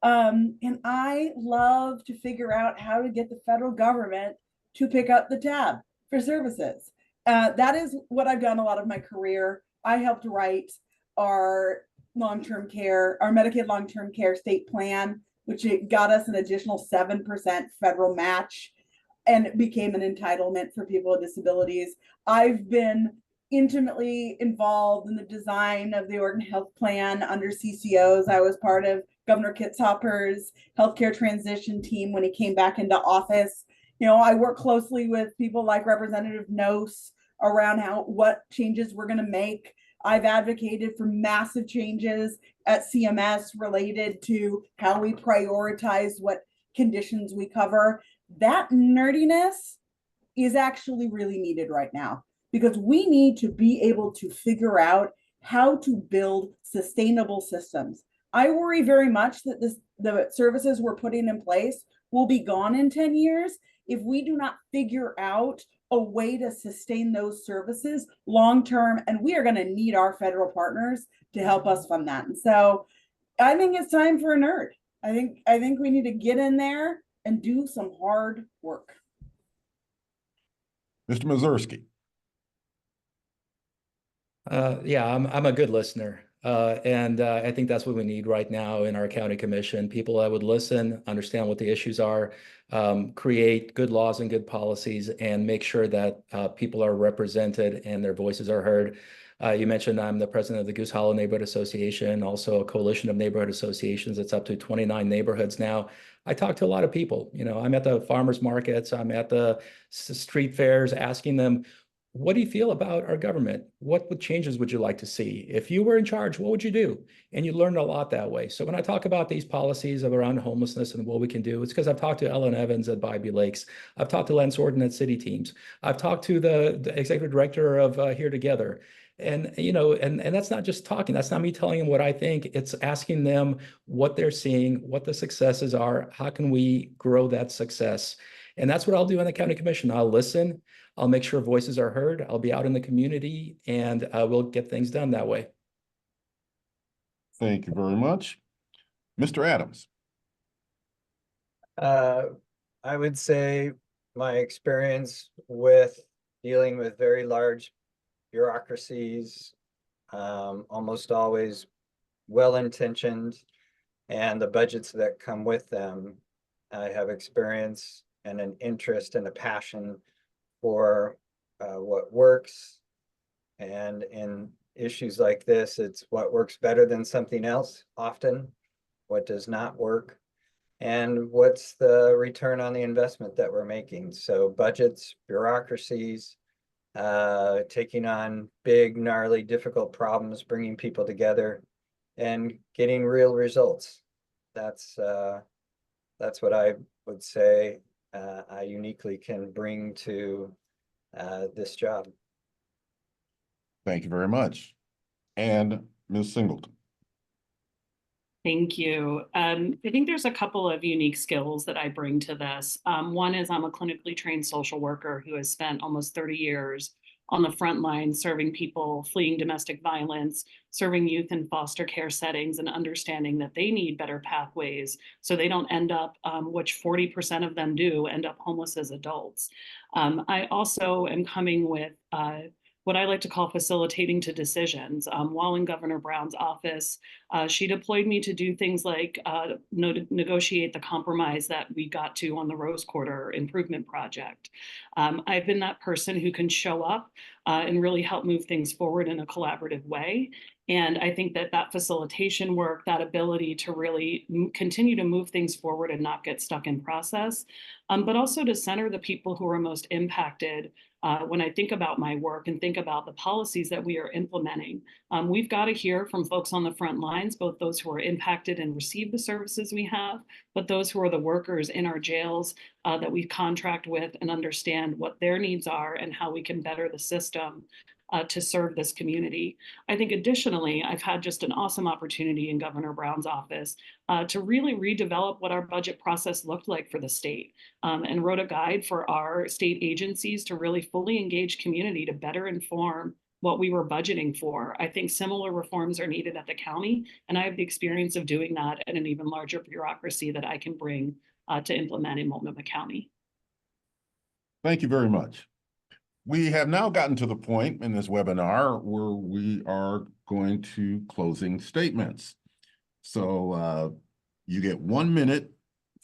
And I love to figure out how to get the federal government to pick up the tab for services. That is what I've done a lot of my career. I helped write our long-term care, our Medicaid long-term care state plan, which it got us an additional 7% federal match, and it became an entitlement for people with disabilities. I've been intimately involved in the design of the Oregon Health Plan under CCOs. I was part of Governor Kitzhaber's healthcare transition team when he came back into office. You know, I work closely with people like Representative Nose around what changes we're going to make. I've advocated for massive changes at CMS related to how we prioritize what conditions we cover. That nerdiness is actually really needed right now, because we need to be able to figure out how to build sustainable systems. I worry very much that the services we're putting in place will be gone in 10 years if we do not figure out a way to sustain those services long term. And we are going to need our federal partners to help us fund that. And so I think it's time for a nerd. I think we need to get in there and do some hard work. Mr. Mazursky. Yeah, I'm a good listener. And I think that's what we need right now in our county commission. People that would listen, understand what the issues are, create good laws and good policies, and make sure that people are represented and their voices are heard. You mentioned I'm the president of the Goose Hollow Neighborhood Association, also a coalition of neighborhood associations. It's up to 29 neighborhoods now. I talk to a lot of people. You know, I'm at the farmers markets, I'm at the street fairs, asking them, what do you feel about our government? What changes would you like to see? If you were in charge, what would you do? And you learn a lot that way. So when I talk about these policies around homelessness and what we can do, it's because I've talked to Ellen Evans at Bybee Lakes. I've talked to Lance Orton at City Teams. I've talked to the executive director of Here Together. And, you know, and that's not just talking. That's not me telling them what I think. It's asking them what they're seeing, what the successes are. How can we grow that success? And that's what I'll do in the county commission. I'll listen. I'll make sure voices are heard. I'll be out in the community, and we'll get things done that way. Thank you very much. Mr. Adams. I would say my experience with dealing with very large bureaucracies, almost always well-intentioned, and the budgets that come with them. I have experience and an interest and a passion for what works. And in issues like this, it's what works better than something else often, what does not work, and what's the return on the investment that we're making. So budgets, bureaucracies, taking on big, gnarly, difficult problems, bringing people together and getting real results. That's what I would say I uniquely can bring to this job. Thank you very much. And Ms. Singleton. Thank you. I think there's a couple of unique skills that I bring to this. One is I'm a clinically trained social worker who has spent almost 30 years on the front line serving people fleeing domestic violence, serving youth in foster care settings, and understanding that they need better pathways so they don't end up, which 40% of them do, end up homeless as adults. I also am coming with what I like to call facilitating to decisions. While in Governor Brown's office, she deployed me to do things like negotiate the compromise that we got to on the Rose Quarter Improvement Project. I've been that person who can show up and really help move things forward in a collaborative way. And I think that that facilitation work, that ability to really continue to move things forward and not get stuck in process, but also to center the people who are most impacted. When I think about my work and think about the policies that we are implementing, we've got to hear from folks on the front lines, both those who are impacted and receive the services we have, but those who are the workers in our jails that we contract with, and understand what their needs are and how we can better the system to serve this community. I think additionally, I've had just an awesome opportunity in Governor Brown's office to really redevelop what our budget process looked like for the state, and wrote a guide for our state agencies to really fully engage community to better inform what we were budgeting for. I think similar reforms are needed at the county, and I have the experience of doing that at an even larger bureaucracy that I can bring to implement in Multnomah County. Thank you very much. We have now gotten to the point in this webinar where we are going to closing statements. So you get 1 minute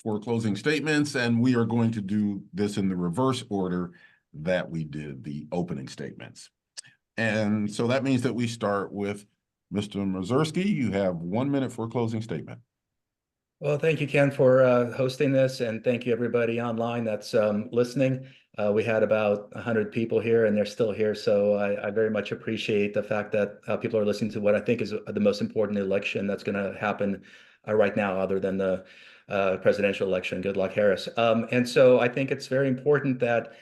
for closing statements, and we are going to do this in the reverse order that we did the opening statements. And so that means that we start with Mr. Mazursky. You have 1 minute for a closing statement. Well, thank you, Ken, for hosting this, and thank you everybody online that's listening. We had about 100 people here, and they're still here, so I very much appreciate the fact that people are listening to what I think is the most important election that's going to happen right now, other than the presidential election. Good luck, Harris. And so I think it's very important that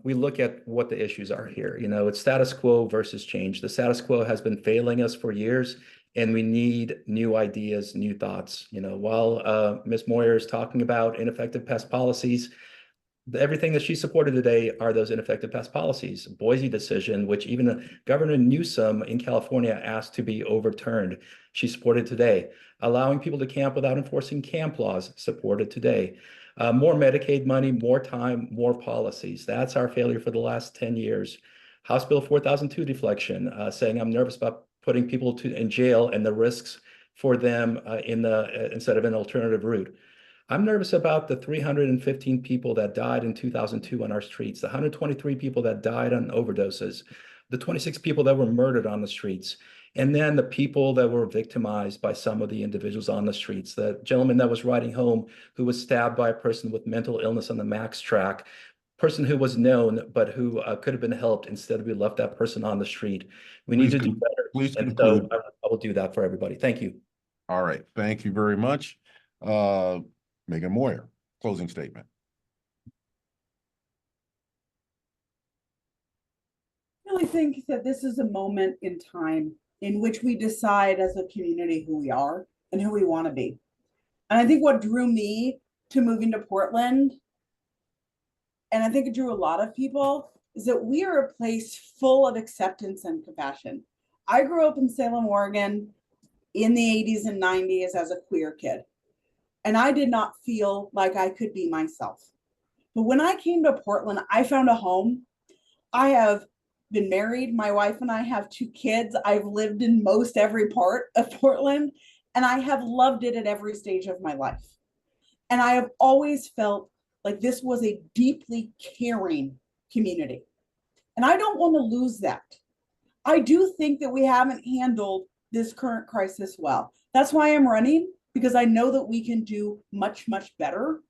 we look at what the issues are here. You know, it's status quo versus change. The status quo has been failing us for years, and we need new ideas, new thoughts. You know, while Ms. Moyer is talking about ineffective pest policies, everything that she supported today are those ineffective pest policies. Boise decision, which even Governor Newsom in California asked to be overturned, she supported today. Allowing people to camp without enforcing camp laws, supported today. More Medicaid money, more time, more policies. That's our failure for the last 10 years. House Bill 4002 deflection, saying I'm nervous about putting people in jail and the risks for them instead of an alternative route. I'm nervous about the 315 people that died in 2002 on our streets, the 123 people that died on overdoses, the 26 people that were murdered on the streets, and then the people that were victimized by some of the individuals on the streets. The gentleman that was riding home who was stabbed by a person with mental illness on the Max track, person who was known but who could have been helped. Instead, we left that person on the street. We need to do better. Please and conclude. so I will do that for everybody. Thank you. All right. Thank you very much. Megan Moyer, closing statement. I really think that this is a moment in time in which we decide as a community who we are and who we want to be. And I think what drew me to moving to Portland, and I think it drew a lot of people, is that we are a place full of acceptance and compassion. I grew up in Salem, Oregon in the 80s and 90s as a queer kid, and I did not feel like I could be myself. But when I came to Portland, I found a home. I have been married. My wife and I have 2 kids. I've lived in most every part of Portland, and I have loved it at every stage of my life. And I have always felt like this was a deeply caring community. And I don't want to lose that. I do think that we haven't handled this current crisis well. That's why I'm running, because I know that we can do much, much better.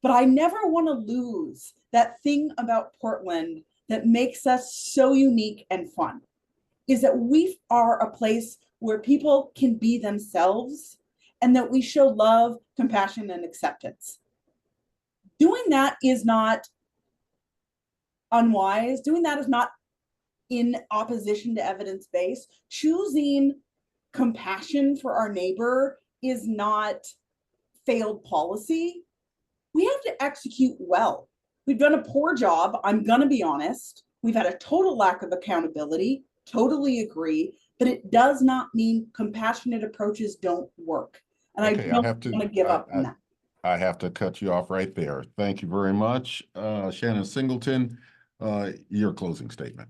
But I never want to lose that thing about Portland that makes us so unique and fun, is that we are a place where people can be themselves and that we show love, compassion, and acceptance. Doing that is not unwise. Doing that is not in opposition to evidence-based. Choosing compassion for our neighbor is not failed policy. We have to execute well. We've done a poor job, I'm gonna be honest. We've had a total lack of accountability, totally agree, but it does not mean compassionate approaches don't work. And Okay, I don't want to give up on that. I have to cut you off right there. Thank you very much. Shannon Singleton, your closing statement.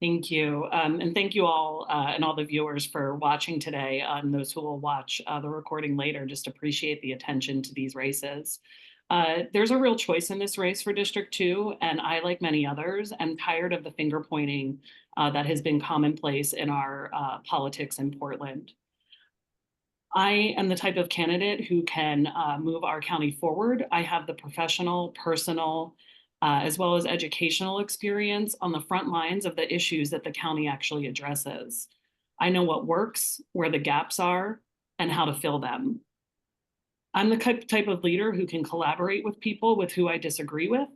Thank you. And thank you all and all the viewers for watching today, and those who will watch the recording later. Just appreciate the attention to these races. There's a real choice in this race for District 2, and I, like many others, am tired of the finger pointing that has been commonplace in our politics in Portland. I am the type of candidate who can move our county forward. I have the professional, personal, as well as educational experience on the front lines of the issues that the county actually addresses. I know what works, where the gaps are, and how to fill them. I'm the type of leader who can collaborate with people with who I disagree with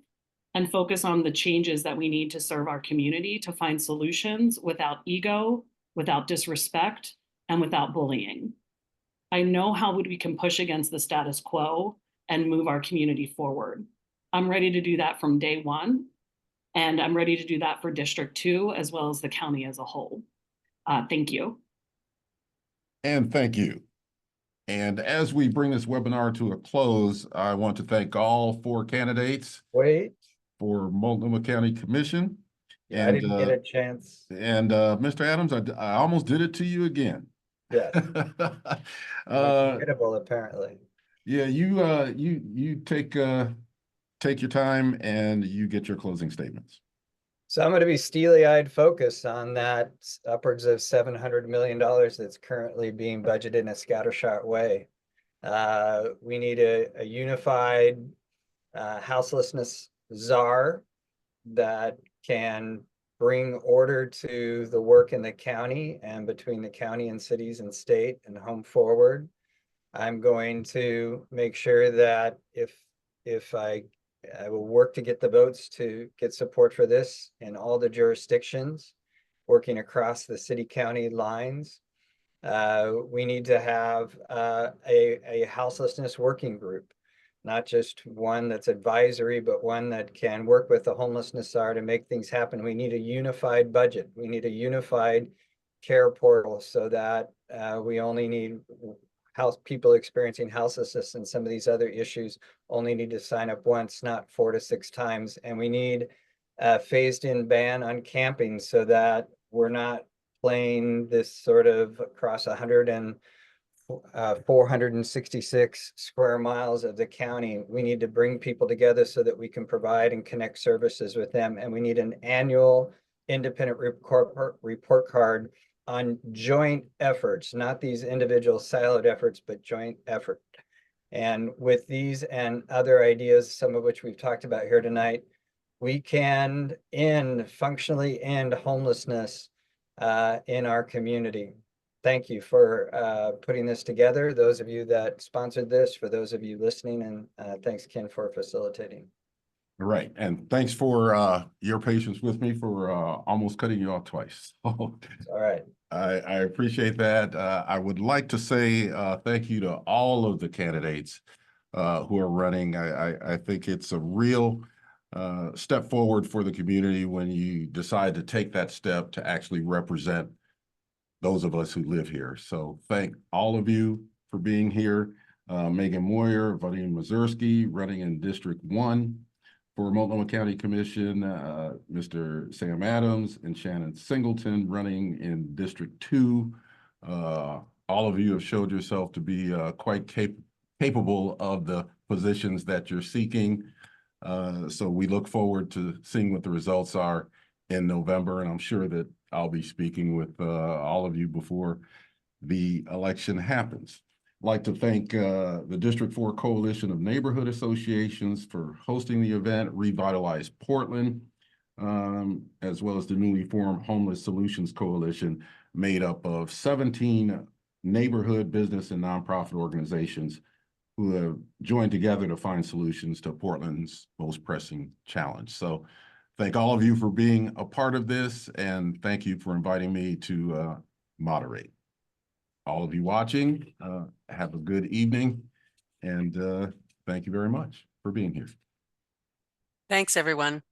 and focus on the changes that we need to serve our community, to find solutions without ego, without disrespect, and without bullying. I know how we can push against the status quo and move our community forward. I'm ready to do that from day one, and I'm ready to do that for District 2 as well as the county as a whole. Thank you. And thank you. And as we bring this webinar to a close, I want to thank all 4 candidates for Multnomah County Commission. Yeah, and, I didn't get a chance. And Mr. Adams, I almost did it to you again. Yes. Incredible, apparently. Yeah, you take your time and you get your closing statements. So I'm going to be steely-eyed focused on that upwards of $700 million that's currently being budgeted in a scattershot way. We need a unified houselessness czar that can bring order to the work in the county and between the county and cities and state and Home Forward. I'm going to make sure that if I will work to get the votes to get support for this in all the jurisdictions, working across the city-county lines. We need to have a houselessness working group, not just one that's advisory, but one that can work with the homelessness czar to make things happen. We need a unified budget. We need a unified care portal so that we only need people experiencing houselessness and some of these other issues only need to sign up once, not 4 to 6 times. And we need a phased-in ban on camping so that we're not playing this sort of across 466 square miles of the county. We need to bring people together so that we can provide and connect services with them. And we need an annual independent report card on joint efforts, not these individual siloed efforts, but joint effort. And with these and other ideas, some of which we've talked about here tonight, we can functionally end homelessness in our community. Thank you for putting this together. Those of you that sponsored this, for those of you listening, and thanks, Ken, for facilitating. All right, and thanks for your patience with me for almost cutting you off twice. All right. I appreciate that. I would like to say thank you to all of the candidates who are running. I think it's a real step forward for the community when you decide to take that step to actually represent those of us who live here. So thank all of you for being here. Megan Moyer, Vadim Mazursky, running in District 1 for Multnomah County Commission, Mr. Sam Adams and Shannon Singleton running in District 2. All of you have showed yourself to be quite capable of the positions that you're seeking. So we look forward to seeing what the results are in November, and I'm sure that I'll be speaking with all of you before the election happens. I'd like to thank the District 4 Coalition of Neighborhood Associations for hosting the event, Revitalize Portland, as well as the newly formed Homeless Solutions Coalition, made up of 17 neighborhood, business, and nonprofit organizations who have joined together to find solutions to Portland's most pressing challenge. So thank all of you for being a part of this, and thank you for inviting me to moderate. All of you watching, have a good evening, and thank you very much for being here. Thanks, everyone.